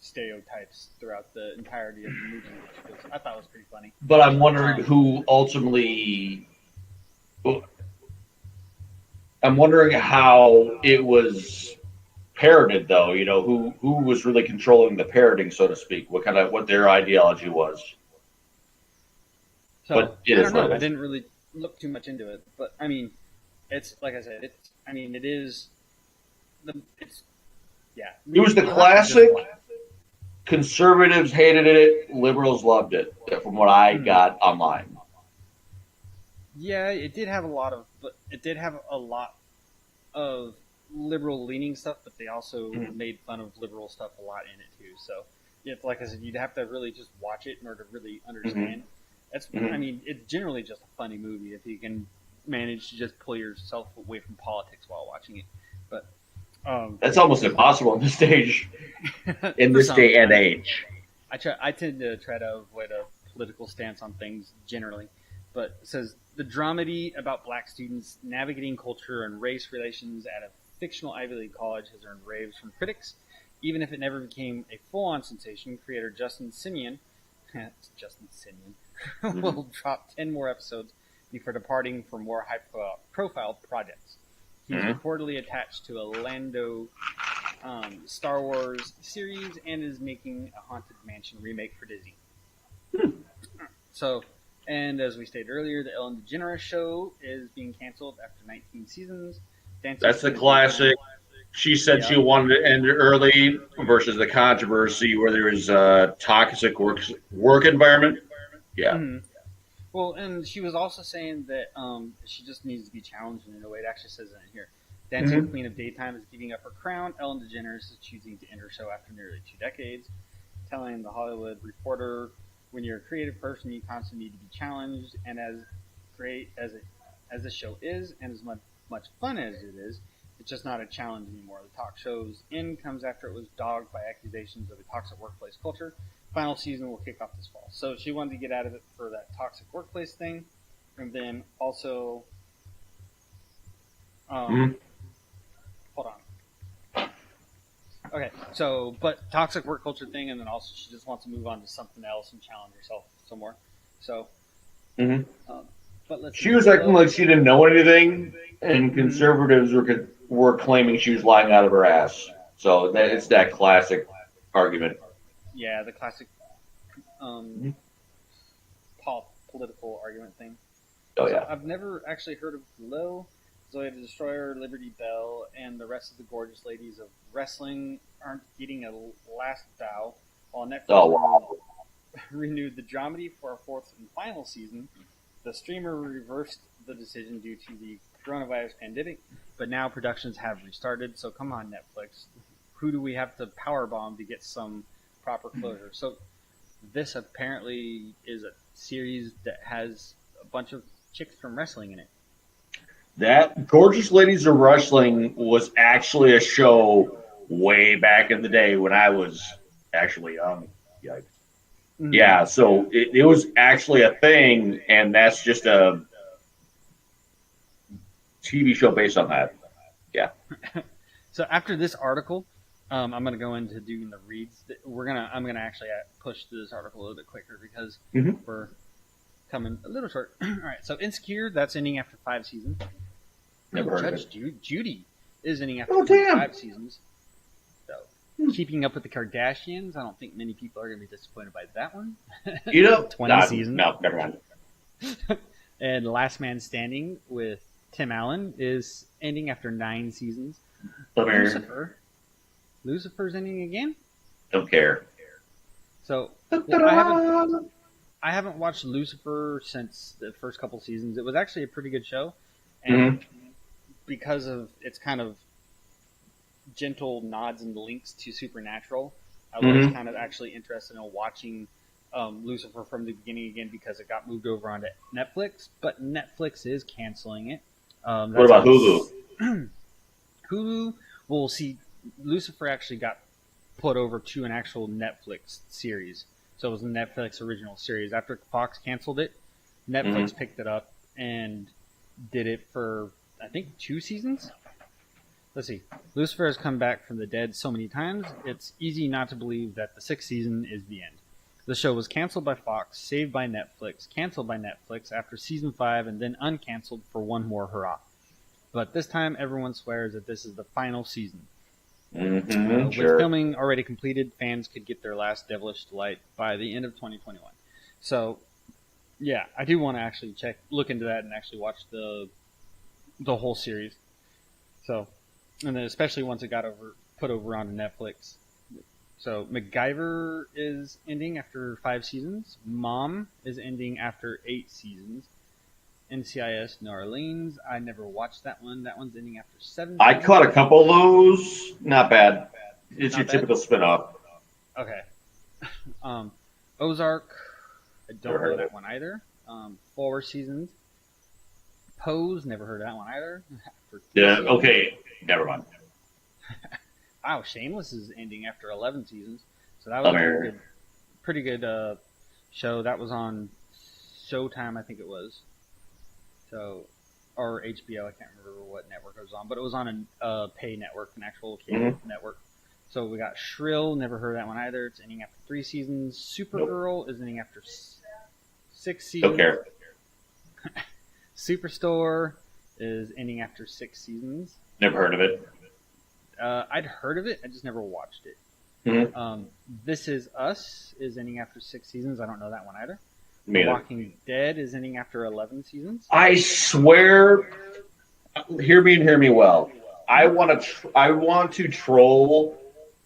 stereotypes throughout the entirety of the movie, which I thought was pretty funny. But I'm wondering who ultimately. I'm wondering how it was parroted, though. Who was really controlling the parroting, so to speak? What their ideology was. So but I don't know. I didn't really look too much into it, but I mean, it's like I said. It is. Yeah. It was the classic. Conservatives hated it. Liberals loved it, from what I got online. Yeah, it did have a lot of liberal-leaning stuff, but they also made fun of liberal stuff a lot in it too. So, like I said, you'd have to really just watch it in order to really understand. I mean, it's generally just a funny movie if you can manage to just pull yourself away from politics while watching it. But that's almost impossible in this age, in this day and age. I tend to try to avoid a political stance on things generally, but it says the dramedy about black students navigating culture and race relations at a fictional Ivy League college has earned raves from critics, even if it never became a full-on sensation. Creator Justin Simien will drop 10 more episodes before departing for more high-profile projects. He's reportedly attached to a Lando Star Wars series and is making a Haunted Mansion remake for Disney. So, and as we stated earlier, the Ellen DeGeneres show is being canceled after 19 seasons. That's a classic. She said she wanted to end it early versus the controversy where there was a toxic work environment. Yeah. Mm-hmm. Well, and she was also saying that she just needs to be challenged in a way. It actually says it in here. Dancing Queen of Daytime is giving up her crown. Ellen DeGeneres is choosing to end her show after nearly 2 decades, telling The Hollywood Reporter, when you're a creative person, you constantly need to be challenged, and as great as the show is, and as much fun as it is, it's just not a challenge anymore. The talk show's end comes after it was dogged by accusations of a toxic workplace culture. Final season will kick off this fall. So she wanted to get out of it for that toxic workplace thing, and then also, hold on. Okay, so but toxic work culture thing, and then also she just wants to move on to something else and challenge herself some more. So, but she was acting like she didn't know anything, and conservatives were claiming she was lying out of her ass. So it's that classic argument. Yeah, the classic political argument thing. Oh, yeah. So I've never actually heard of Glow, Zoya the Destroyer, Liberty Bell, and the rest of the gorgeous ladies of wrestling aren't getting a last bow, while Netflix renewed the dramedy for a 4th and final season. The streamer reversed the decision due to the coronavirus pandemic, but now productions have restarted, so come on, Netflix. Who do we have to powerbomb to get some proper closure? So this apparently is a series that has a bunch of chicks from wrestling in it. That Gorgeous Ladies of Wrestling was actually a show way back in the day when I was actually young. Yikes. Yeah, so it was actually a thing, and that's just a TV show based on that. Yeah. So after this article, I'm going to go into doing the reads. I'm going to actually push through this article a little bit quicker because we're coming a little short. All right, so Insecure, that's ending after 5 seasons. Never heard Judge of it. Judy is ending after 5 seasons. So, Keeping Up with the Kardashians, I don't think many people are going to be disappointed by that one. 20 seasons. No, never mind. And Last Man Standing with Tim Allen is ending after 9 seasons. Lucifer's ending again? Don't care. So I haven't watched Lucifer since the first couple seasons. It was actually a pretty good show, and because of its kind of gentle nods and links to Supernatural, I was kind of actually interested in watching Lucifer from the beginning again because it got moved over onto Netflix, but Netflix is canceling it. What about Hulu? Hulu, well, see, Lucifer actually got put over to an actual Netflix series. So it was a Netflix original series. After Fox canceled it, Netflix picked it up and did it for, I think, 2 seasons? Let's see. Lucifer has come back from the dead so many times, it's easy not to believe that the 6th season is the end. The show was canceled by Fox, saved by Netflix, canceled by Netflix after season 5, and then uncanceled for one more hurrah. But this time, everyone swears that this is the final season. With filming already completed, fans could get their last devilish delight by the end of 2021. So, yeah, I do want to actually look into that and actually watch the whole series. So, and then especially once it got put over onto Netflix. So, Macgyver is ending after 5 seasons. Mom is ending after 8 seasons. NCIS New Orleans, I never watched that one. That one's ending after 7 I seasons. caught a couple of those. Not bad. It's Not your bad? typical spin-off. Okay. Ozark, I don't know that one either. 4 seasons. Pose, never heard of that one either. Yeah, okay. Never mind. Wow, Shameless is ending after 11 seasons. So that was a pretty good show. That was on Showtime, I think it was. So, or HBO, I can't remember what network it was on, but it was on a pay network, an actual cable network. So we got Shrill, never heard of that one either. It's ending after 3 seasons. Supergirl is ending after 6 seasons. Don't care. Superstore is ending after 6 seasons. Never heard of it. I'd heard of it, I just never watched it. This Is Us is ending after 6 seasons. I don't know that one either. The Walking Dead is ending after 11 seasons. I swear, hear me well. I want to troll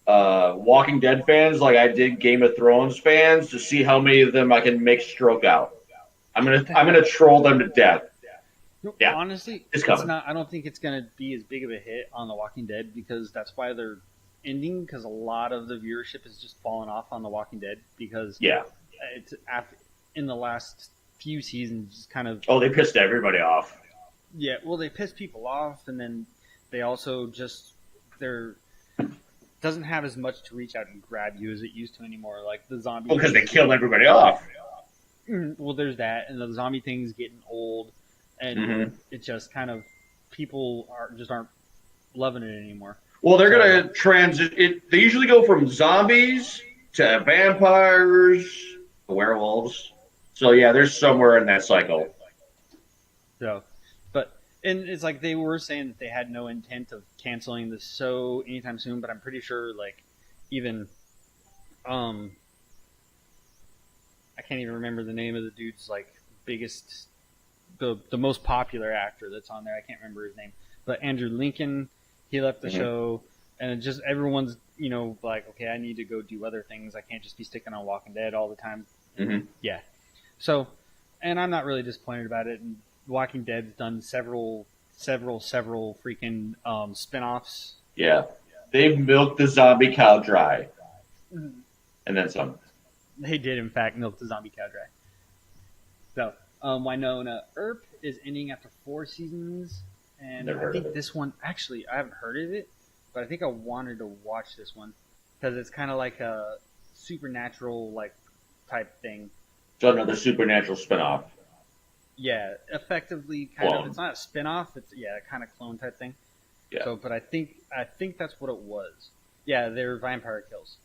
Walking Dead fans like I did Game of Thrones fans to see how many of them I can make stroke out. I'm gonna troll them to death. Yeah, honestly, it's coming. I don't think it's gonna be as big of a hit on The Walking Dead because that's why they're ending, because a lot of the viewership has just fallen off on The Walking Dead because it's in the last few seasons just kind of they pissed everybody off. Yeah, well, they pissed people off, and then they also just doesn't have as much to reach out and grab you as it used to anymore. Like the zombie. Well, because they killed everybody off. Well, there's that, and the zombie thing's getting old, and it just kind of people aren't loving it anymore. Well, they're gonna transit. They usually go from zombies to vampires, to werewolves. So yeah, there's somewhere in that cycle. So, and it's like they were saying that they had no intent of canceling the show anytime soon, but I'm pretty sure like even I can't even remember the name of the dude's like biggest the most popular actor that's on there. I can't remember his name, but Andrew Lincoln, he left the show, and it just everyone's like, okay, I need to go do other things. I can't just be sticking on Walking Dead all the time. Yeah. So, and I'm not really disappointed about it. And Walking Dead's done several freaking spin-offs. Yeah. They've milked the zombie cow dry. And then some. They did, in fact, milk the zombie cow dry. So, Winona Earp is ending after 4 seasons. And I think this one, actually, I haven't heard of it, but I think I wanted to watch this one. Because it's kind of like a supernatural, like, type thing. So another supernatural spinoff. Yeah, effectively, kind of. It's not a spin-off. It's kind of clone type thing. Yeah. So, but I think that's what it was. Yeah, they're vampire kills.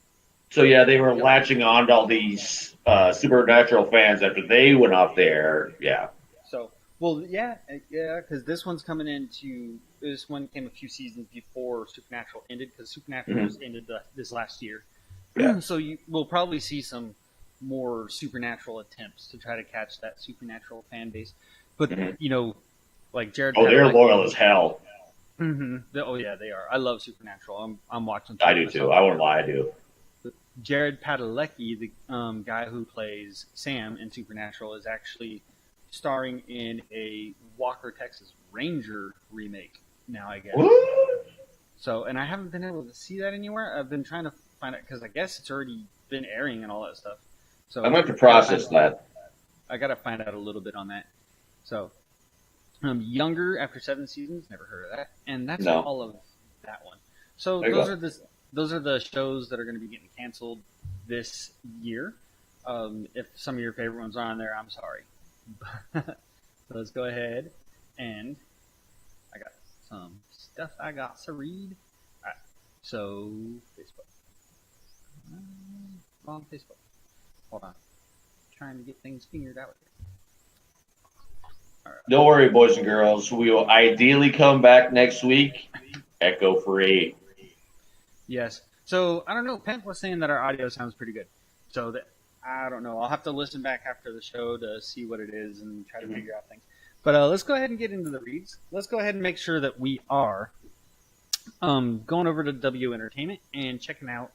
So yeah, they were latching on to all these supernatural fans after they went off there. Yeah. So, because this one's coming into. This one came a few seasons before Supernatural ended, because Supernatural just ended this last year. Yeah. So we'll probably see some more Supernatural attempts to try to catch that Supernatural fan base. But, like Jared... Oh, they're loyal as hell. Oh, yeah, they are. I love Supernatural. I'm watching... I do, too. I won't lie, I do. Jared Padalecki, the guy who plays Sam in Supernatural, is actually starring in a Walker, Texas Ranger remake now, I guess. What? So, and I haven't been able to see that anywhere. I've been trying to find it because I guess it's already been airing and all that stuff. So I'm going to have to process that. I got to find out a little bit on that. So, Younger after 7 seasons, never heard of that, and that's all of that one. So those are the shows that are going to be getting canceled this year. If some of your favorite ones are on there, I'm sorry. So let's go ahead, and I got some stuff I got to read. All right, so Facebook. Wrong Facebook. Hold on. Trying to get things figured out here. Right. Don't worry, boys and girls. We will ideally come back next week, echo free. Yes. So I don't know. Pent was saying that our audio sounds pretty good. So that I don't know. I'll have to listen back after the show to see what it is and try to figure out things. But let's go ahead and get into the reads. Let's go ahead and make sure that we are going over to W Entertainment and checking out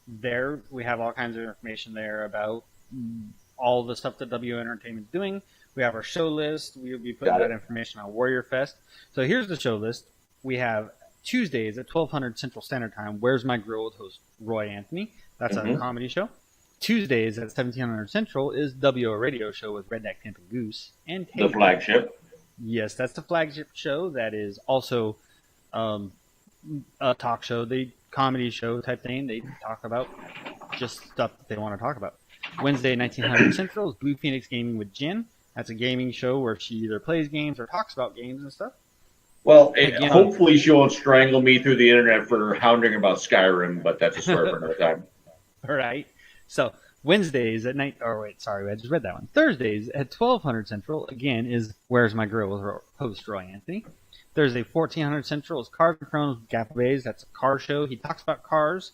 there. We have all kinds of information there about all the stuff that W Entertainment is doing. We have our show list. We will be putting that information on Warrior Fest. So here's the show list. We have Tuesdays at 1200 Central Standard Time, Where's My Grill with host Roy Anthony. That's a comedy show. Tuesdays at 1700 Central is WO Radio Show with Redneck Pimp and Goose. And the flagship. Yes, that's the flagship show. That is also a talk show, comedy show type thing. They talk about just stuff that they want to talk about. Wednesday, 1900 Central is Blue Phoenix Gaming with Jen. That's a gaming show where she either plays games or talks about games and stuff. Well, hopefully she won't strangle me through the internet for hounding about Skyrim, but that's a story for another time. All right. So Wednesdays at night. Oh wait, sorry, I just read that one. Thursdays at 1200 Central again is Where's My Grill with host Roy Anthony. Thursday, 1400 Central is Cars and Chronos with Gap Bays. That's a car show. He talks about cars.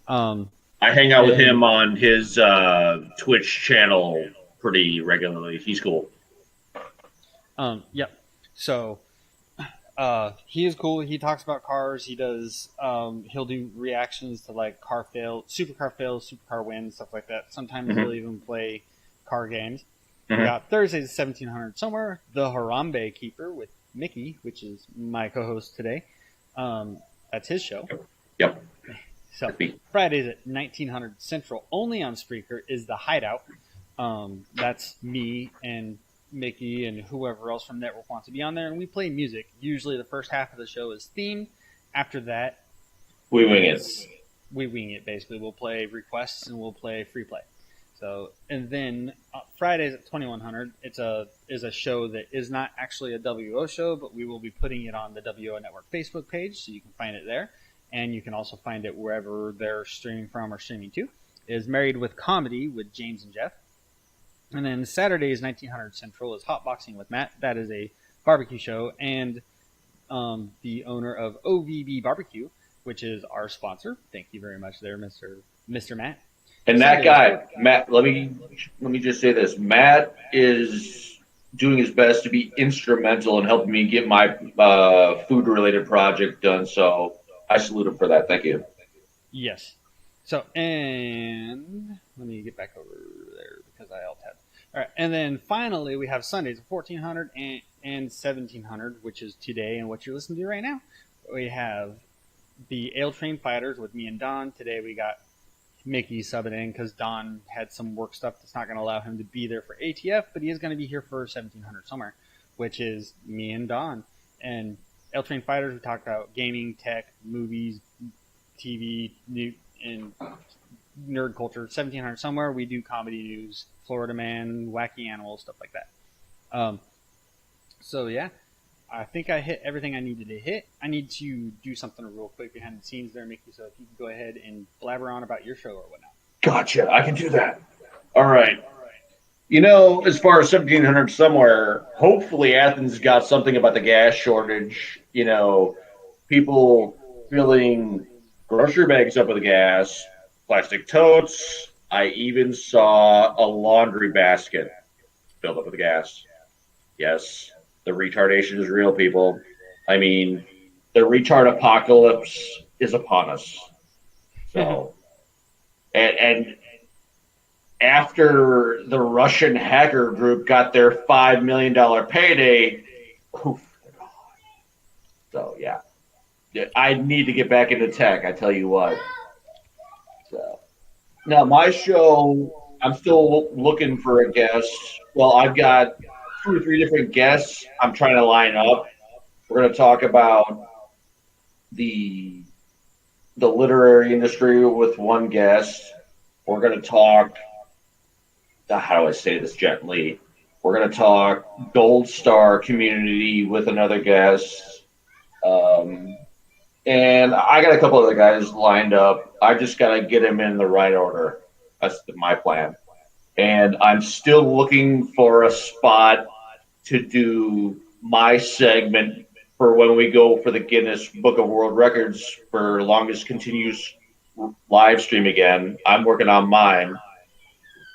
I hang out with him on his Twitch channel pretty regularly. He's cool. Yep. So he is cool. He talks about cars. He does. He'll do reactions to like car fails, supercar wins, stuff like that. Sometimes he'll even play car games. We got Thursdays at 1700 somewhere. The Harambe Keeper with Mickey, which is my co-host today. That's his show. Yep. So Fridays at 1900 Central, only on Spreaker, is The Hideout. That's me and Mickey and whoever else from Network wants to be on there, and we play music. Usually the first half of the show is themed. After that, we wing it. We wing it, basically. We'll play requests and we'll play free play. So, and then Fridays at 2100, is a show that is not actually a WO show, but we will be putting it on the WO Network Facebook page, so you can find it there. And you can also find it wherever they're streaming from or streaming to. Is Married with Comedy with James and Jeff. And then Saturdays, 1900 Central, is Hotboxing with Matt. That is a barbecue show. And the owner of OVB Barbecue, which is our sponsor. Thank you very much there, Mr. Matt. And that guy, Matt, let me just say this. Matt is doing his best to be instrumental in helping me get my food-related project done. So I salute him for that. Thank you. Yes. So, and let me get back over there because I alt-tabbed. All right, and then finally we have Sundays at 1400 and 1700, which is today and what you're listening to right now. We have the Ale Train Fighters with me and Don. Today we got Mickey subbing in because Don had some work stuff that's not going to allow him to be there for ATF, but he is going to be here for 1700 somewhere, which is me and Don. And Ale Train Fighters, we talk about gaming, tech, movies, TV, and nerd culture. 1700 somewhere, we do comedy news, Florida Man, wacky animals, stuff like that. So yeah, I think I hit everything I needed to hit. I need to do something real quick behind the scenes there, Mickey, so if you can go ahead and blabber on about your show or whatnot. Gotcha. I can do that. All right. You know, as far as 1700 somewhere, hopefully Athens got something about the gas shortage. You know, people filling grocery bags up with gas, plastic totes. I even saw a laundry basket filled up with gas. Yes, the retardation is real, people. I mean, the retard apocalypse is upon us. So And after the Russian hacker group got their $5 million payday, oof, so yeah, I need to get back into tech. I tell you what. So now my show, I'm still looking for a guest. Well, I've got 2 or 3 different guests I'm trying to line up. We're going to talk about the the literary industry with one guest. We're going to talk. How do I say this gently? We're going to talk Gold Star community with another guest. Um, and I got a couple other guys lined up. I just got to get them in the right order. That's my plan. And I'm still looking for a spot to do my segment for when we go for the Guinness Book of World Records for longest continuous live stream again. I'm working on mine,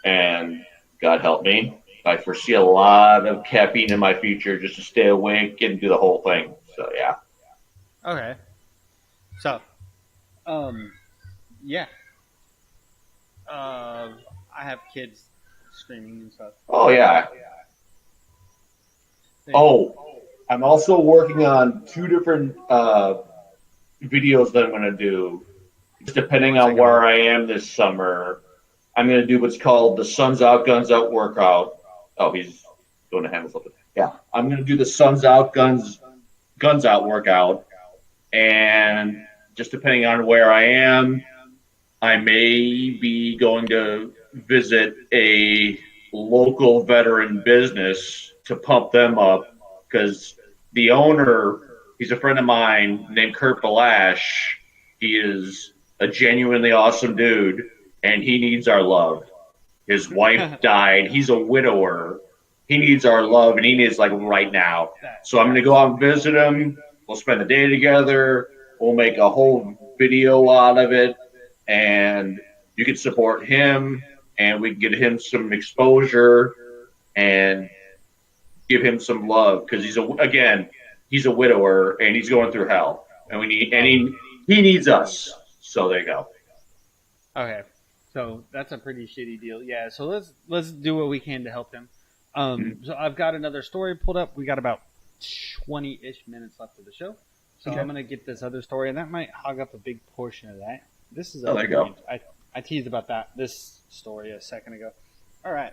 and God help me, I foresee a lot of caffeine in my future just to stay awake and do the whole thing. So yeah. Okay. So, yeah. I have kids screaming and stuff. Oh yeah. Oh, I'm also working on 2 different videos that I'm going to do. Just depending on where I am this summer, I'm going to do what's called the Suns Out, Guns Out workout. Oh, he's going to handle something. Yeah, I'm going to do the Suns Out, Guns Out workout. And just depending on where I am, I may be going to visit a local veteran business to pump them up because the owner, he's a friend of mine named Kurt Balash. He is a genuinely awesome dude, and he needs our love. His wife died. He's a widower. He needs our love, and he needs like right now. So I'm going to go out and visit him. We'll spend the day together. We'll make a whole video out of it, and you can support him, and we can get him some exposure and give him some love because he's a widower and he's going through hell, and he needs us. So there you go. Okay, so that's a pretty shitty deal. Yeah, so let's do what we can to help him. So I've got another story pulled up. We got about 20-ish minutes left of the show, so I'm gonna get this other story, and that might hog up a big portion of that. This is there you go. I teased about this story a second ago. All right,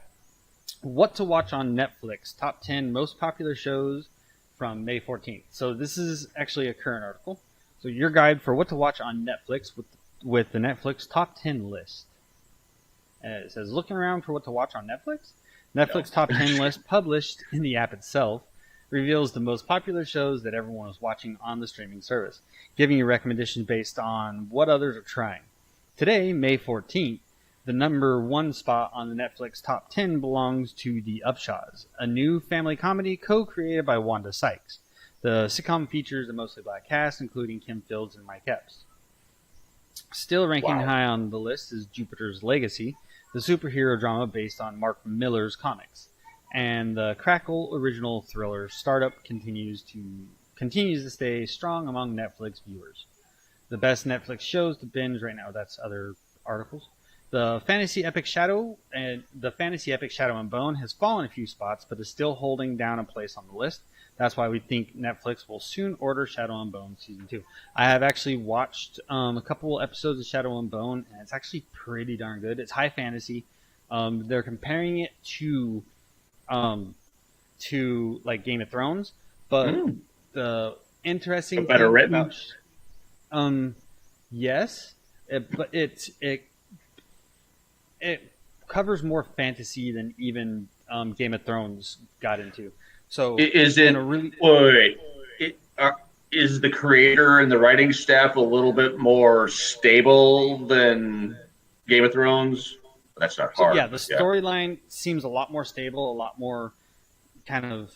what to watch on Netflix? Top 10 most popular shows from May 14th. So this is actually a current article. So your guide for what to watch on Netflix with the Netflix top 10 list. It says, looking around for what to watch on Netflix? Netflix top 10 list published in the app itself reveals the most popular shows that everyone is watching on the streaming service, giving you recommendations based on what others are trying. Today, May 14th, the number 1 spot on the Netflix top 10 belongs to The Upshaws, a new family comedy co-created by Wanda Sykes. The sitcom features a mostly black cast, including Kim Fields and Mike Epps. Still ranking high on the list is Jupiter's Legacy, the superhero drama based on Mark Millar's comics. And the Crackle original thriller Startup continues to stay strong among Netflix viewers. The best Netflix shows to binge right now, that's other articles. The fantasy epic Shadow and Bone has fallen a few spots, but is still holding down a place on the list. That's why we think Netflix will soon order Shadow and Bone Season 2. I have actually watched a couple episodes of Shadow and Bone, and it's actually pretty darn good. It's high fantasy. They're comparing it to like Game of Thrones, but the interesting thing better written. Yes, but it covers more fantasy than even Game of Thrones got into. So is it is the creator and the writing staff a little bit more stable than Game of Thrones? That's not hard. So, yeah, the storyline seems a lot more stable, a lot more kind of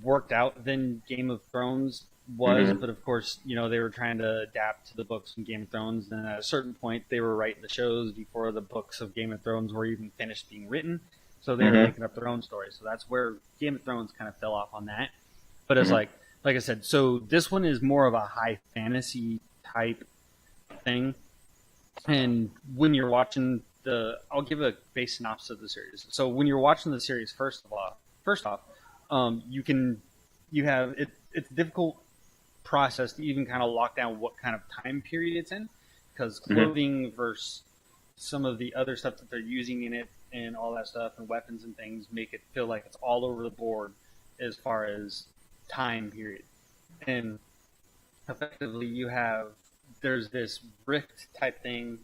worked out than Game of Thrones was. But of course, they were trying to adapt to the books from Game of Thrones, and at a certain point, they were writing the shows before the books of Game of Thrones were even finished being written. So they were making up their own stories. So that's where Game of Thrones kind of fell off on that. But it's like I said, so this one is more of a high fantasy type thing. And when you're watching I'll give a base synopsis of the series. So when you're watching the series, first off, you have it's a difficult process to even kind of lock down what kind of time period it's in, because Mm-hmm. clothing versus some of the other stuff that they're using in it and all that stuff and weapons and things make it feel like it's all over the board as far as time period. And effectively, there's this rift type thing,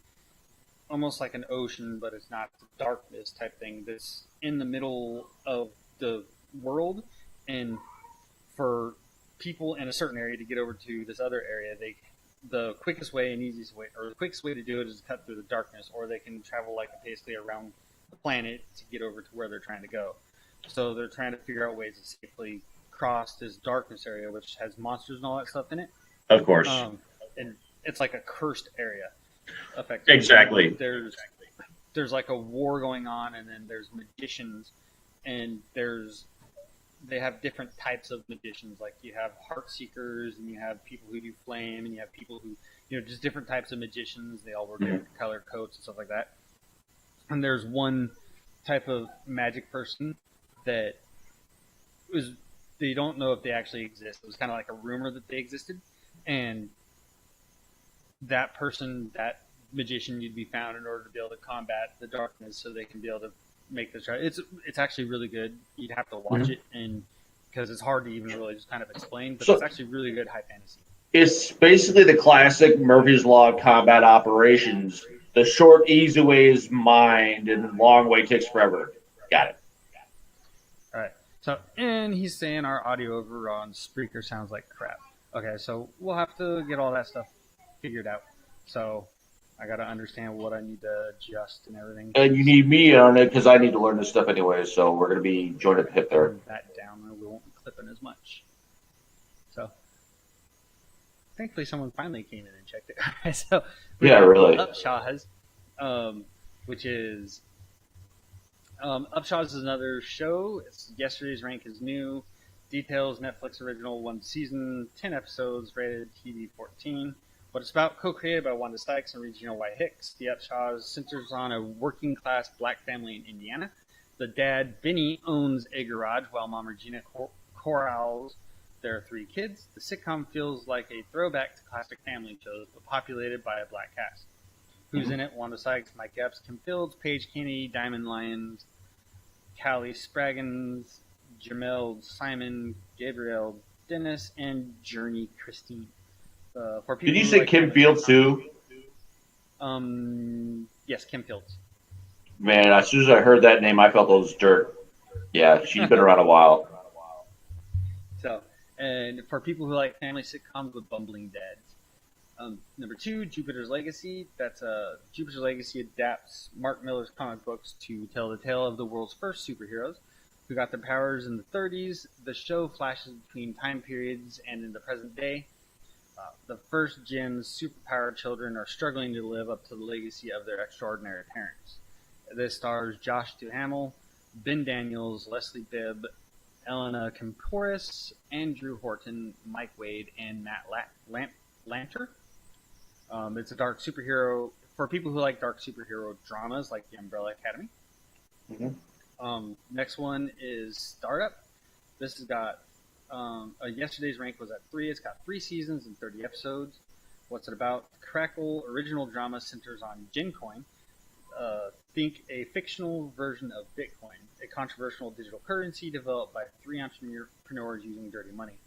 almost like an ocean, but it's not, the darkness type thing that's in the middle of the world. And for people in a certain area to get over to this other area, the quickest way and easiest way, or the quickest way to do it is to cut through the darkness, or they can travel like basically around the planet to get over to where they're trying to go. So they're trying to figure out ways to safely cross this darkness area, which has monsters and all that stuff in it. Of course. And it's like a cursed area, effectively. Exactly. There's like a war going on, and then there's magicians, and they have different types of magicians. Like you have heart seekers, and you have people who do flame, and you have people who, just different types of magicians. They all wear different color coats and stuff like that. And there's one type of magic person that they don't know if they actually exist. It was kind of like a rumor that they existed, and that magician, you'd be found in order to be able to combat the darkness, so they can be able to make this right. It's actually really good. You'd have to watch it, and because it's hard to even really just kind of explain, but it's actually really good high fantasy. It's basically the classic Murphy's Law of combat operations. The short, easy way is mind, and the long way takes forever. Got it. All right. So, and he's saying our audio over on Spreaker sounds like crap. Okay, so we'll have to get all that stuff figured out. So I got to understand what I need to adjust and everything. And you need me on it because I need to learn this stuff anyway, so we're going to be joined at the hip there. Turn that down, and we won't be clipping as much. So thankfully someone finally came in and checked it. So yeah, really. Upshaws, which is Upshaws is another show. Yesterday's Rank is new. Details, Netflix original, 1 season, 10 episodes, rated TV 14. What it's about, co-created by Wanda Sykes and Regina White Hicks. The Upshaws centers on a working-class black family in Indiana. The dad, Benny, owns a garage while Mom Regina corrals their 3 kids. The sitcom feels like a throwback to classic family shows, but populated by a black cast. Who's in it? Wanda Sykes, Mike Epps, Kim Fields, Paige Kennedy, Diamond Lyons, Callie Spraggins, Jamel Simon, Gabrielle Dennis, and Journey Christine. Did you say Kim Fields too? Yes, Kim Fields. Man, as soon as I heard that name, I felt it was dirt. Yeah, she's been around a while. So, and for people who like family sitcoms with bumbling dads. Number 2, Jupiter's Legacy. Jupiter's Legacy adapts Mark Millar's comic books to tell the tale of the world's first superheroes who got their powers in the 30s. The show flashes between time periods and in the present day. The first-gen superpowered children are struggling to live up to the legacy of their extraordinary parents. This stars Josh Duhamel, Ben Daniels, Leslie Bibb, Elena Camporis, Andrew Horton, Mike Wade, and Matt Lanter. It's a dark superhero for people who like dark superhero dramas like The Umbrella Academy. Next one is Startup. This has got yesterday's rank was at 3. It's got 3 seasons and 30 episodes. What's it about? The Crackle original drama centers on Gencoin. Think a fictional version of Bitcoin, a controversial digital currency developed by 3 entrepreneurs using dirty money.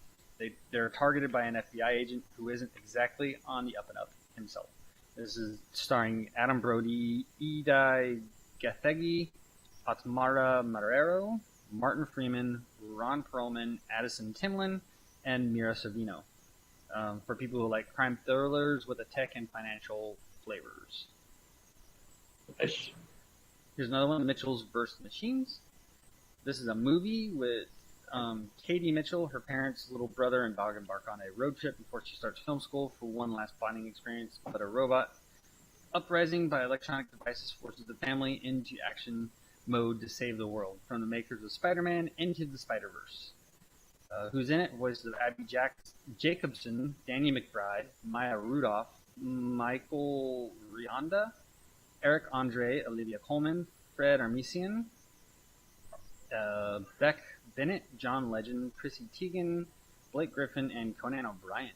They're targeted by an FBI agent who isn't exactly on the up and up himself. This is starring Adam Brody, Edie Gathegi, Atmara Marrero, Martin Freeman, Ron Perlman, Addison Timlin, and Mira Sorvino. For people who like crime thrillers with a tech and financial flavors. Nice. Here's another one, Mitchell's vs. Machines. This is a movie with Katie Mitchell, her parents, little brother, and dog embark on a road trip before she starts film school for one last bonding experience. But a robot uprising by electronic devices forces the family into action mode to save the world. From the makers of Spider-Man into the Spider-Verse. Who's in it? Voices of Abby Jacobson, Danny McBride, Maya Rudolph, Michael Rionda, Eric Andre, Olivia Colman, Fred Armisian, Beck Bennett, John Legend, Chrissy Teigen, Blake Griffin, and Conan O'Brien.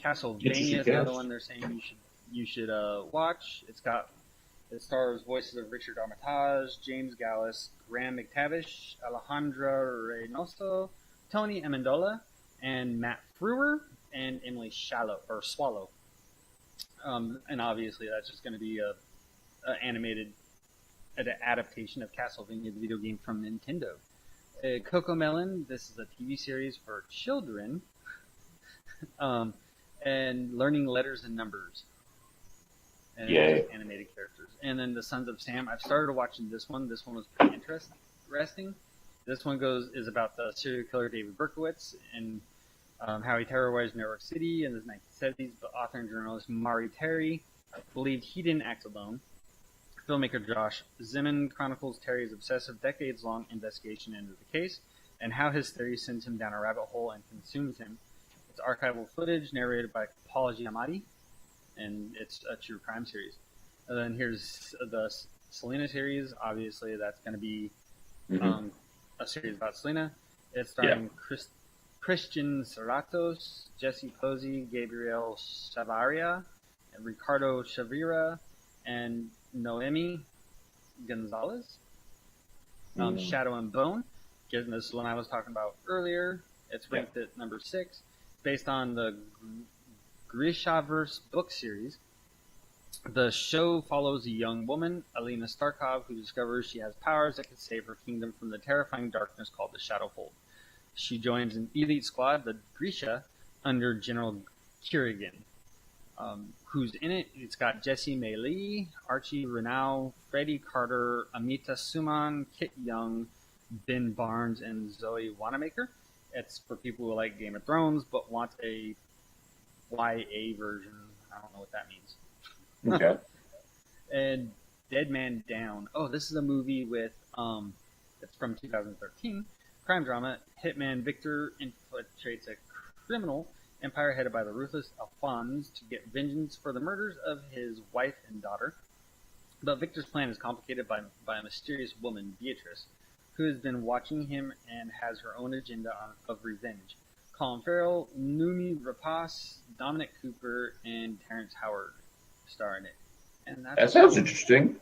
Castlevania is another one they're saying you should watch. It stars voices of Richard Armitage, James Gallus, Graham McTavish, Alejandra Reynoso, Tony Amendola, and Matt Frewer, and Emily Swallow. And obviously that's just going to be an animated adaptation of Castlevania, the video game from Nintendo. Coco Melon, this is a TV series for children, and learning letters and numbers. And animated characters. And then the Sons of Sam. I've started watching this one. This one was pretty interesting. This one is about the serial killer David Berkowitz and how he terrorized New York City in the 1970s. But author and journalist Mari Terry believed he didn't act alone. Filmmaker Josh Zimmern chronicles Terry's obsessive, decades-long investigation into the case and how his theory sends him down a rabbit hole and consumes him. It's archival footage narrated by Paul Giamatti, and it's a true crime series. And then here's the Selena series. Obviously, that's going to be a series about Selena. It's starring Christian Serratos, Jesse Posey, Gabriel Chavaria, and Ricardo Chavira, and Noemi Gonzalez. Shadow and Bone. This is one I was talking about earlier. It's ranked at number 6, based on the Grishaverse book series. The show follows a young woman, Alina Starkov, who discovers she has powers that can save her kingdom from the terrifying darkness called the Shadowfold. She joins an elite squad, the Grisha, under General Kirigan. Who's in it? It's got Jessie May Lee, Archie Renau, Freddie Carter, Amita Suman, Kit Young, Ben Barnes, and Zoe Wanamaker. It's for people who like Game of Thrones but want a YA version. I don't know what that means. Okay. And Dead Man Down. Oh, this is a movie with it's from 2013. Crime drama. Hitman Victor infiltrates a criminal empire headed by the ruthless Alphonse to get vengeance for the murders of his wife and daughter. But Victor's plan is complicated by a mysterious woman, Beatrice, who has been watching him and has her own agenda of revenge. Colin Farrell, Noomi Rapace, Dominic Cooper, and Terrence Howard star in it. And that sounds interesting.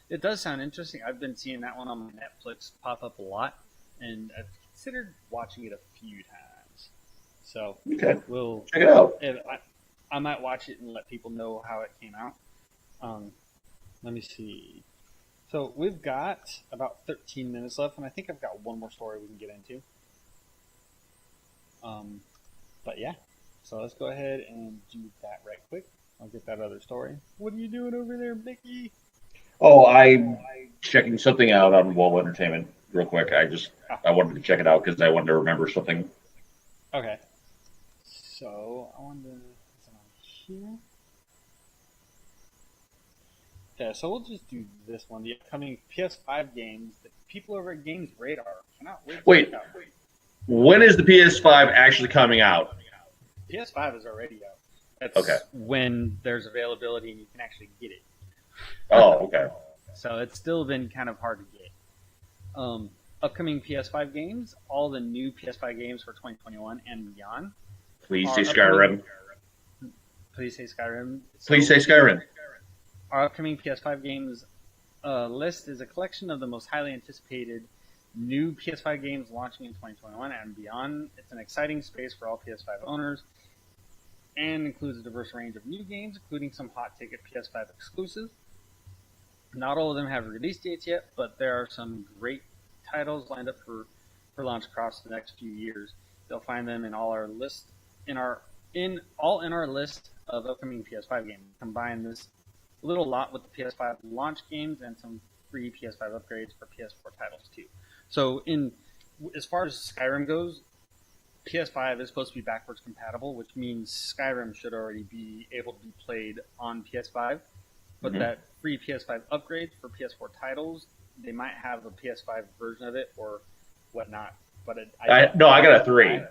It does sound interesting. I've been seeing that one on Netflix pop up a lot, and I've considered watching it a few times. So we'll check it out. I might watch it and let people know how it came out. Let me see. So we've got about 13 minutes left, and I think I've got one more story we can get into. But yeah, so let's go ahead and do that right quick. I'll get that other story. What are you doing over there, Mickey? Oh, I'm checking something out on Wall Entertainment real quick. I wanted to check it out because I wanted to remember something. Okay. So I wanted to put it on here. Okay, so we'll just do this one. The upcoming PS5 games that people over at Games Radar cannot wait to Wait. When is the PS5 actually coming out? PS5 is already out. That's okay. When there's availability and you can actually get it. Oh, okay. So it's still been kind of hard to get. Upcoming PS5 games, all the new PS5 games for 2021 and beyond. Please say Skyrim. Please say Skyrim. Please say Skyrim. Our upcoming PS5 games list is a collection of the most highly anticipated new PS5 games launching in 2021 and beyond. It's an exciting space for all PS5 owners and includes a diverse range of new games, including some hot-ticket PS5 exclusives. Not all of them have release dates yet, but there are some great titles lined up for launch across the next few years. You'll find them in all our list in our list of upcoming PS5 games. Combine this little lot with the PS5 launch games and some free PS5 upgrades for PS4 titles too. So as far as Skyrim goes, PS5 is supposed to be backwards compatible, which means Skyrim should already be able to be played on PS5. But that free PS5 upgrade for PS4 titles, they might have a PS5 version of it or whatnot. But I got a 3.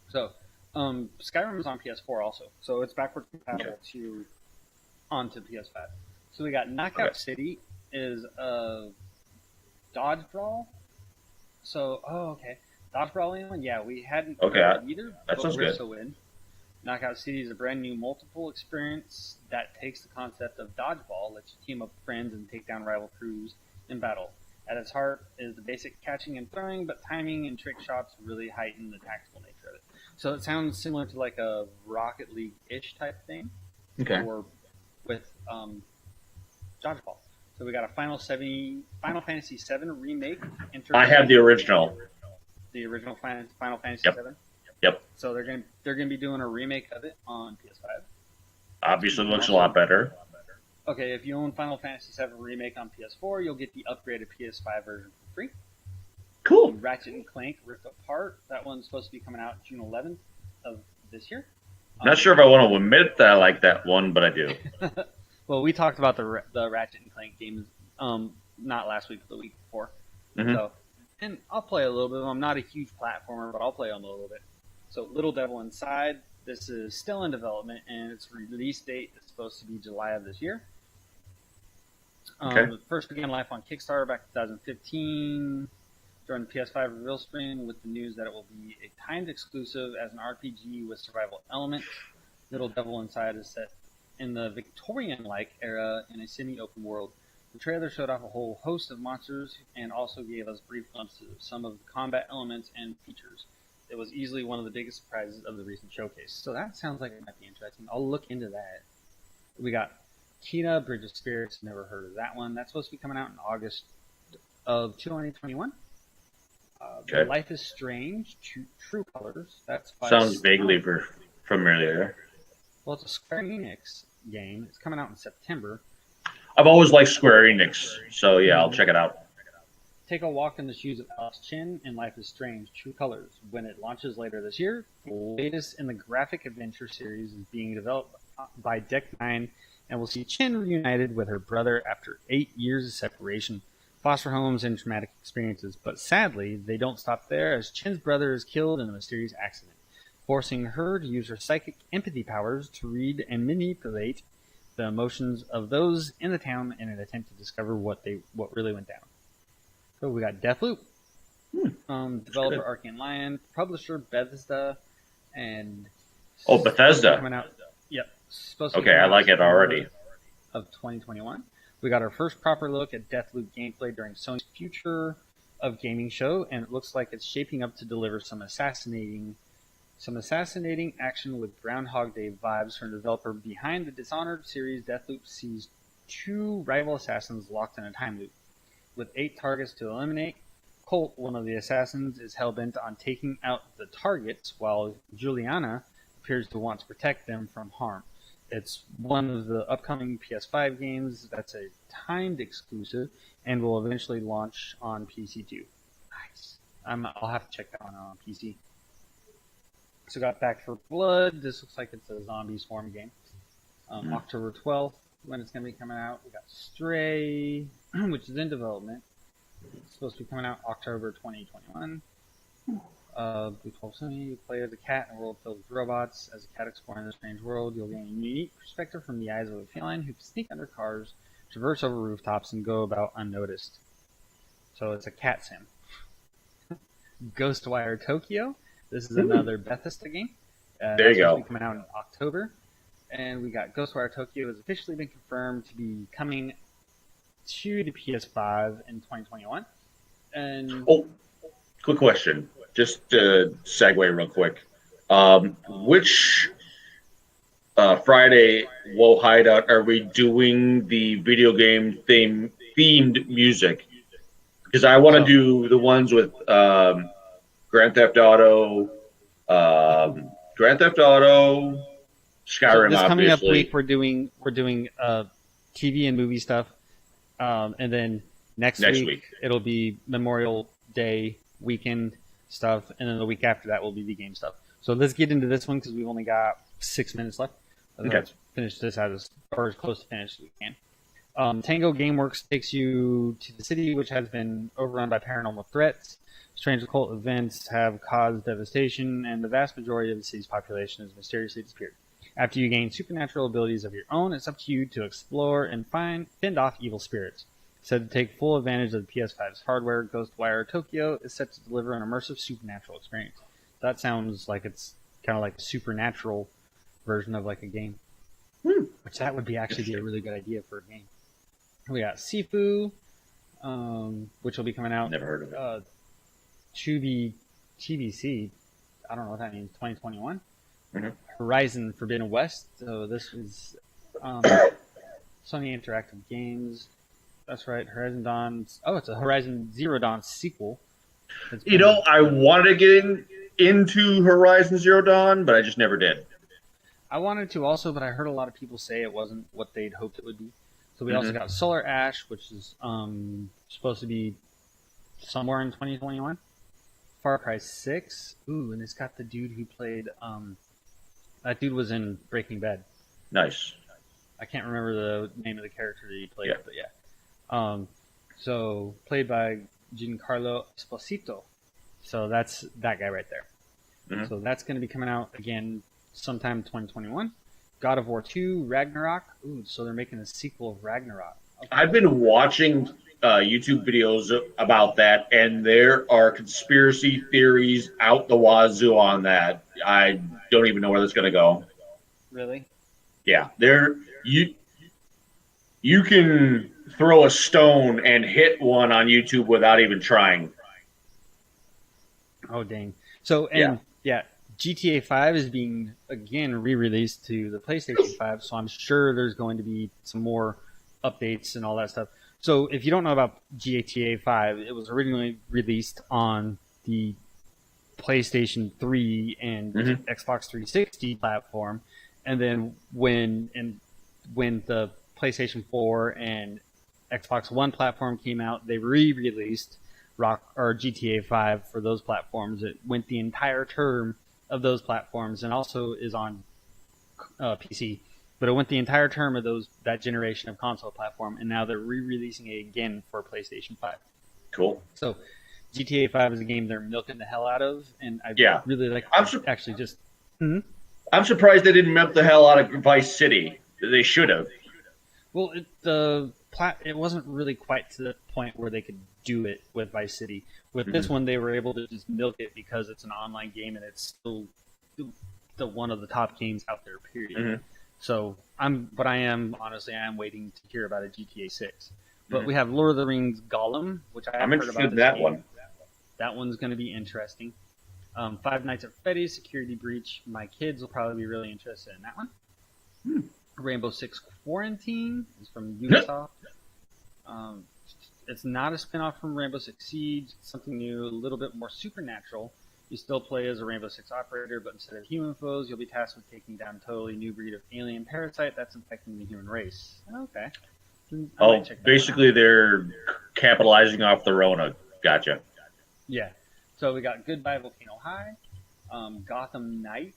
So Skyrim is on PS4 also, so it's backward compatible onto PS5. So we got Knockout City is a dodge brawl. So, okay. Dodge brawling one? Yeah, we hadn't heard of either, that but sounds we're good. so in. Knockout City is a brand new multiple experience that takes the concept of dodgeball, lets you team up with friends and take down rival crews in battle. At its heart is the basic catching and throwing, but timing and trick shots really heighten the tactical nature of it. So it sounds similar to like a Rocket League-ish type thing, or with dodgeball. So we got a Final Fantasy VII remake. I have the original. The original Final Fantasy VII. Yep. So they're gonna be doing a remake of it on PS5. Obviously, looks a lot better. Okay, if you own Final Fantasy VII Remake on PS4, you'll get the upgraded PS5 version for free. Cool. Ratchet and Clank Rift Apart. That one's supposed to be coming out June 11th of this year. Not sure if I want to admit that I like that one, but I do. Well, we talked about the Ratchet and Clank games not last week, but the week before. Mm-hmm. So, and I'll play a little bit. I'm not a huge platformer, but I'll play them a little bit. So, Little Devil Inside. This is still in development, and its release date is supposed to be July of this year. It first began life on Kickstarter back in 2015 during the PS5 reveal stream with the news that it will be a timed exclusive as an RPG with survival elements. Little Devil Inside is set in the Victorian-like era in a semi-open world. The trailer showed off a whole host of monsters and also gave us brief glimpses of some of the combat elements and features. It was easily one of the biggest surprises of the recent showcase. So that sounds like it might be interesting. I'll look into that. We got Kina, Bridge of Spirits. Never heard of that one. That's supposed to be coming out in August of 2021. Life is Strange, True Colors. That's sounds vaguely familiar. Well, it's a Square Enix game. It's coming out in September. I've always liked Square Enix, so yeah, I'll check it out. Take a walk in the shoes of Alice Chin in Life is Strange, True Colors. When it launches later this year, the latest in the graphic adventure series is being developed by Deck 9 and will see Chin reunited with her brother after 8 years of separation, foster homes, and traumatic experiences. But sadly, they don't stop there as Chin's brother is killed in a mysterious accident, forcing her to use her psychic empathy powers to read and manipulate the emotions of those in the town in an attempt to discover what really went down. So we got Deathloop, developer Arcane Lion, publisher Bethesda, and Bethesda coming out. Yep, supposed to okay, I like it already. Of 2021, we got our first proper look at Deathloop gameplay during Sony's Future of Gaming show, and it looks like it's shaping up to deliver some assassinating action with Groundhog Day vibes from the developer behind the Dishonored series. Deathloop sees 2 rival assassins locked in a time loop. With 8 targets to eliminate, Colt, one of the assassins, is hell-bent on taking out the targets, while Juliana appears to want to protect them from harm. It's one of the upcoming PS5 games that's a timed exclusive and will eventually launch on PC too. Nice. I'll have to check that one out on PC. So got Back for Blood. This looks like it's a zombie swarm game. October 12th, when it's going to be coming out. We got Stray, which is in development. It's supposed to be coming out October 2021. Blue 12 Sony, you play as a cat in a world filled with robots. As a cat exploring this strange world, you'll gain a unique perspective from the eyes of a feline who can sneak under cars, traverse over rooftops, and go about unnoticed. So it's a cat sim. Ghostwire Tokyo. This is another Bethesda game. There you go. Coming out in October. And we got Ghostwire Tokyo has officially been confirmed to be coming to the PS5 in 2021. And quick question. Just to segue real quick. Which Friday Woe Hideout are we doing the video game themed music? Because I want to do the ones with Grand Theft Auto, Skyrim. So this coming obviously. up week, we're doing TV and movie stuff, and then next week it'll be Memorial Day weekend stuff, and then the week after that will be the game stuff. So let's get into this one because we've only got 6 minutes left. Let's finish this out as close to finish as we can. Tango Gameworks takes you to the city, which has been overrun by paranormal threats. Strange occult events have caused devastation, and the vast majority of the city's population has mysteriously disappeared. After you gain supernatural abilities of your own, it's up to you to explore and fend off evil spirits. Said to take full advantage of the PS5's hardware, Ghostwire Tokyo is set to deliver an immersive supernatural experience. That sounds like it's kind of like a supernatural version of like a game. Which that would be actually be a really good idea for a game. We got Sifu, which will be coming out. Never heard of it. TBC. I don't know what that means. 2021. Mm-hmm. Horizon Forbidden West. So this is Sony Interactive Games. That's right. Horizon Dawn. Oh, it's a Horizon Zero Dawn sequel. I wanted to get into Horizon Zero Dawn, but I just never did. I wanted to also, but I heard a lot of people say it wasn't what they'd hoped it would be. So we also got Solar Ash, which is supposed to be somewhere in 2021. Far Cry 6. Ooh, and it's got the dude who played... that dude was in Breaking Bad. Nice. I can't remember the name of the character that he played, but yeah. So, played by Giancarlo Esposito. So that's that guy right there. Mm-hmm. So that's going to be coming out again sometime in 2021. God of War 2, Ragnarok. Ooh, so they're making a sequel of Ragnarok. Okay. I've been watching YouTube videos about that, and there are conspiracy theories out the wazoo on that. I don't even know where that's going to go. Really? Yeah, you can throw a stone and hit one on YouTube without even trying. Oh, dang. So, and yeah, GTA 5 is being, again, re-released to the PlayStation 5, so I'm sure there's going to be some more updates and all that stuff. So, if you don't know about GTA 5, it was originally released on the PlayStation 3 and Xbox 360 platform, and then when the PlayStation 4 and Xbox One platform came out, they re-released GTA 5 for those platforms. It went the entire term of those platforms and also is on PC. But it went the entire term of that generation of console platform, and now they're re-releasing it again for PlayStation 5. Cool. So GTA 5 is a game they're milking the hell out of, and I really like actually just... I'm surprised they didn't milk the hell out of Vice City. They should have. Well, it wasn't really quite to the point where they could do it with Vice City. With this one, they were able to just milk it because it's an online game and it's still the one of the top games out there, period. So I am waiting to hear about a GTA 6. But we have Lord of the Rings Gollum, which I'm interested in that one. That one's going to be interesting. Five Nights at Freddy's Security Breach. My kids will probably be really interested in that one. Rainbow Six Quarantine is from Ubisoft. It's not a spin-off from Rainbow Six Siege. It's something new, a little bit more supernatural. You still play as a Rainbow Six operator, but instead of human foes, you'll be tasked with taking down a totally new breed of alien parasite that's infecting the human race. Okay. Basically they're capitalizing off the Rona. Gotcha. Yeah. So we got Goodbye Volcano High, Gotham Knights,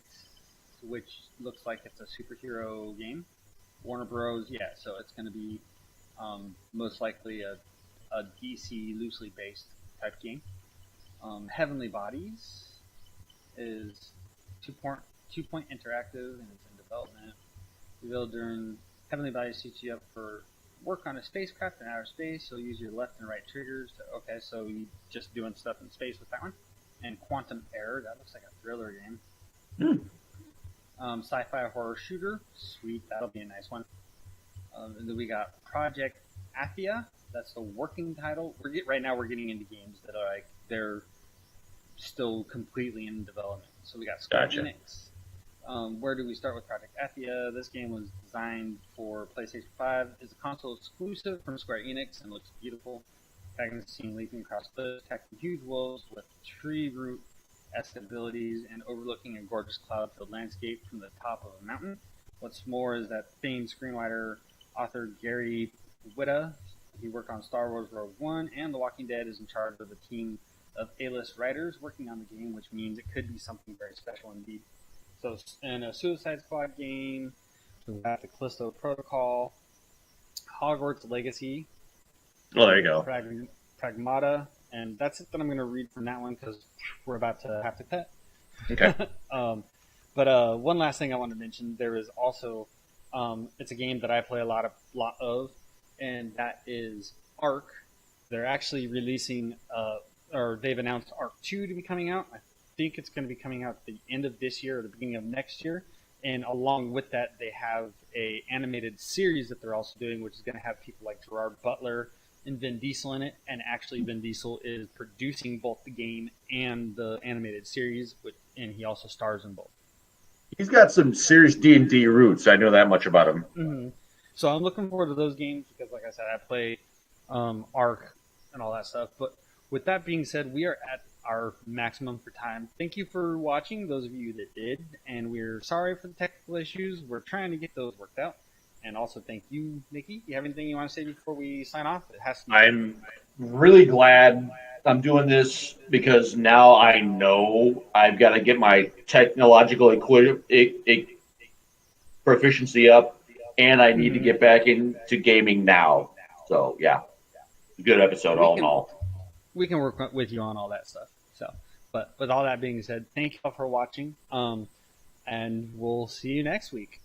which looks like it's a superhero game. Warner Bros. Yeah, so it's going to be most likely a DC loosely based type game. Heavenly Bodies is 2-point interactive and it's in development. Revealed during Heavenly Bodies sets you up for work on a spacecraft in outer space, so use your left and right triggers. So you just doing stuff in space with that one. And Quantum Error, that looks like a thriller game. Sci-fi horror shooter, sweet, that'll be a nice one. And then we got Project Athia, that's the working title. Right now we're getting into games that are they're still completely in development. So we got Square Enix. Where do we start with Project Athia? This game was designed for PlayStation 5. It's a console exclusive from Square Enix and looks beautiful. Dragons seen leaping across cliffs, attacking huge wolves with tree root-esque abilities and overlooking a gorgeous cloud-filled landscape from the top of a mountain. What's more is that famed screenwriter author Gary Whitta, he worked on Star Wars Rogue One and The Walking Dead, is in charge of a team of A-list writers working on the game, which means it could be something very special indeed. So, in a Suicide Squad game, we got the Callisto Protocol, Hogwarts Legacy, Oh, there you go. Pragmata, and that's it that I'm going to read from that one because we're about to have to cut. Okay. But one last thing I want to mention, there is also it's a game that I play a lot of, and that is Ark. They're actually releasing, or they've announced Ark 2 to be coming out. I think it's going to be coming out at the end of this year or the beginning of next year. And along with that, they have a animated series that they're also doing, which is going to have people like Gerard Butler and Vin Diesel in it. And actually, Vin Diesel is producing both the game and the animated series, and he also stars in both. He's got some serious D&D roots. I know that much about him. Mm-hmm. So I'm looking forward to those games because, like I said, I play Ark and all that stuff. But with that being said, we are at our maximum for time. Thank you for watching, those of you that did, and we're sorry for the technical issues. We're trying to get those worked out. And also, thank you, Nikki. You have anything you want to say before we sign off? It has to be. I'm really glad I'm doing this because now I know I've got to get my technological proficiency up, and I need to get back into gaming now. So, yeah, good episode all in all. We can work with you on all that stuff. So, but with all that being said, thank you all for watching, and we'll see you next week.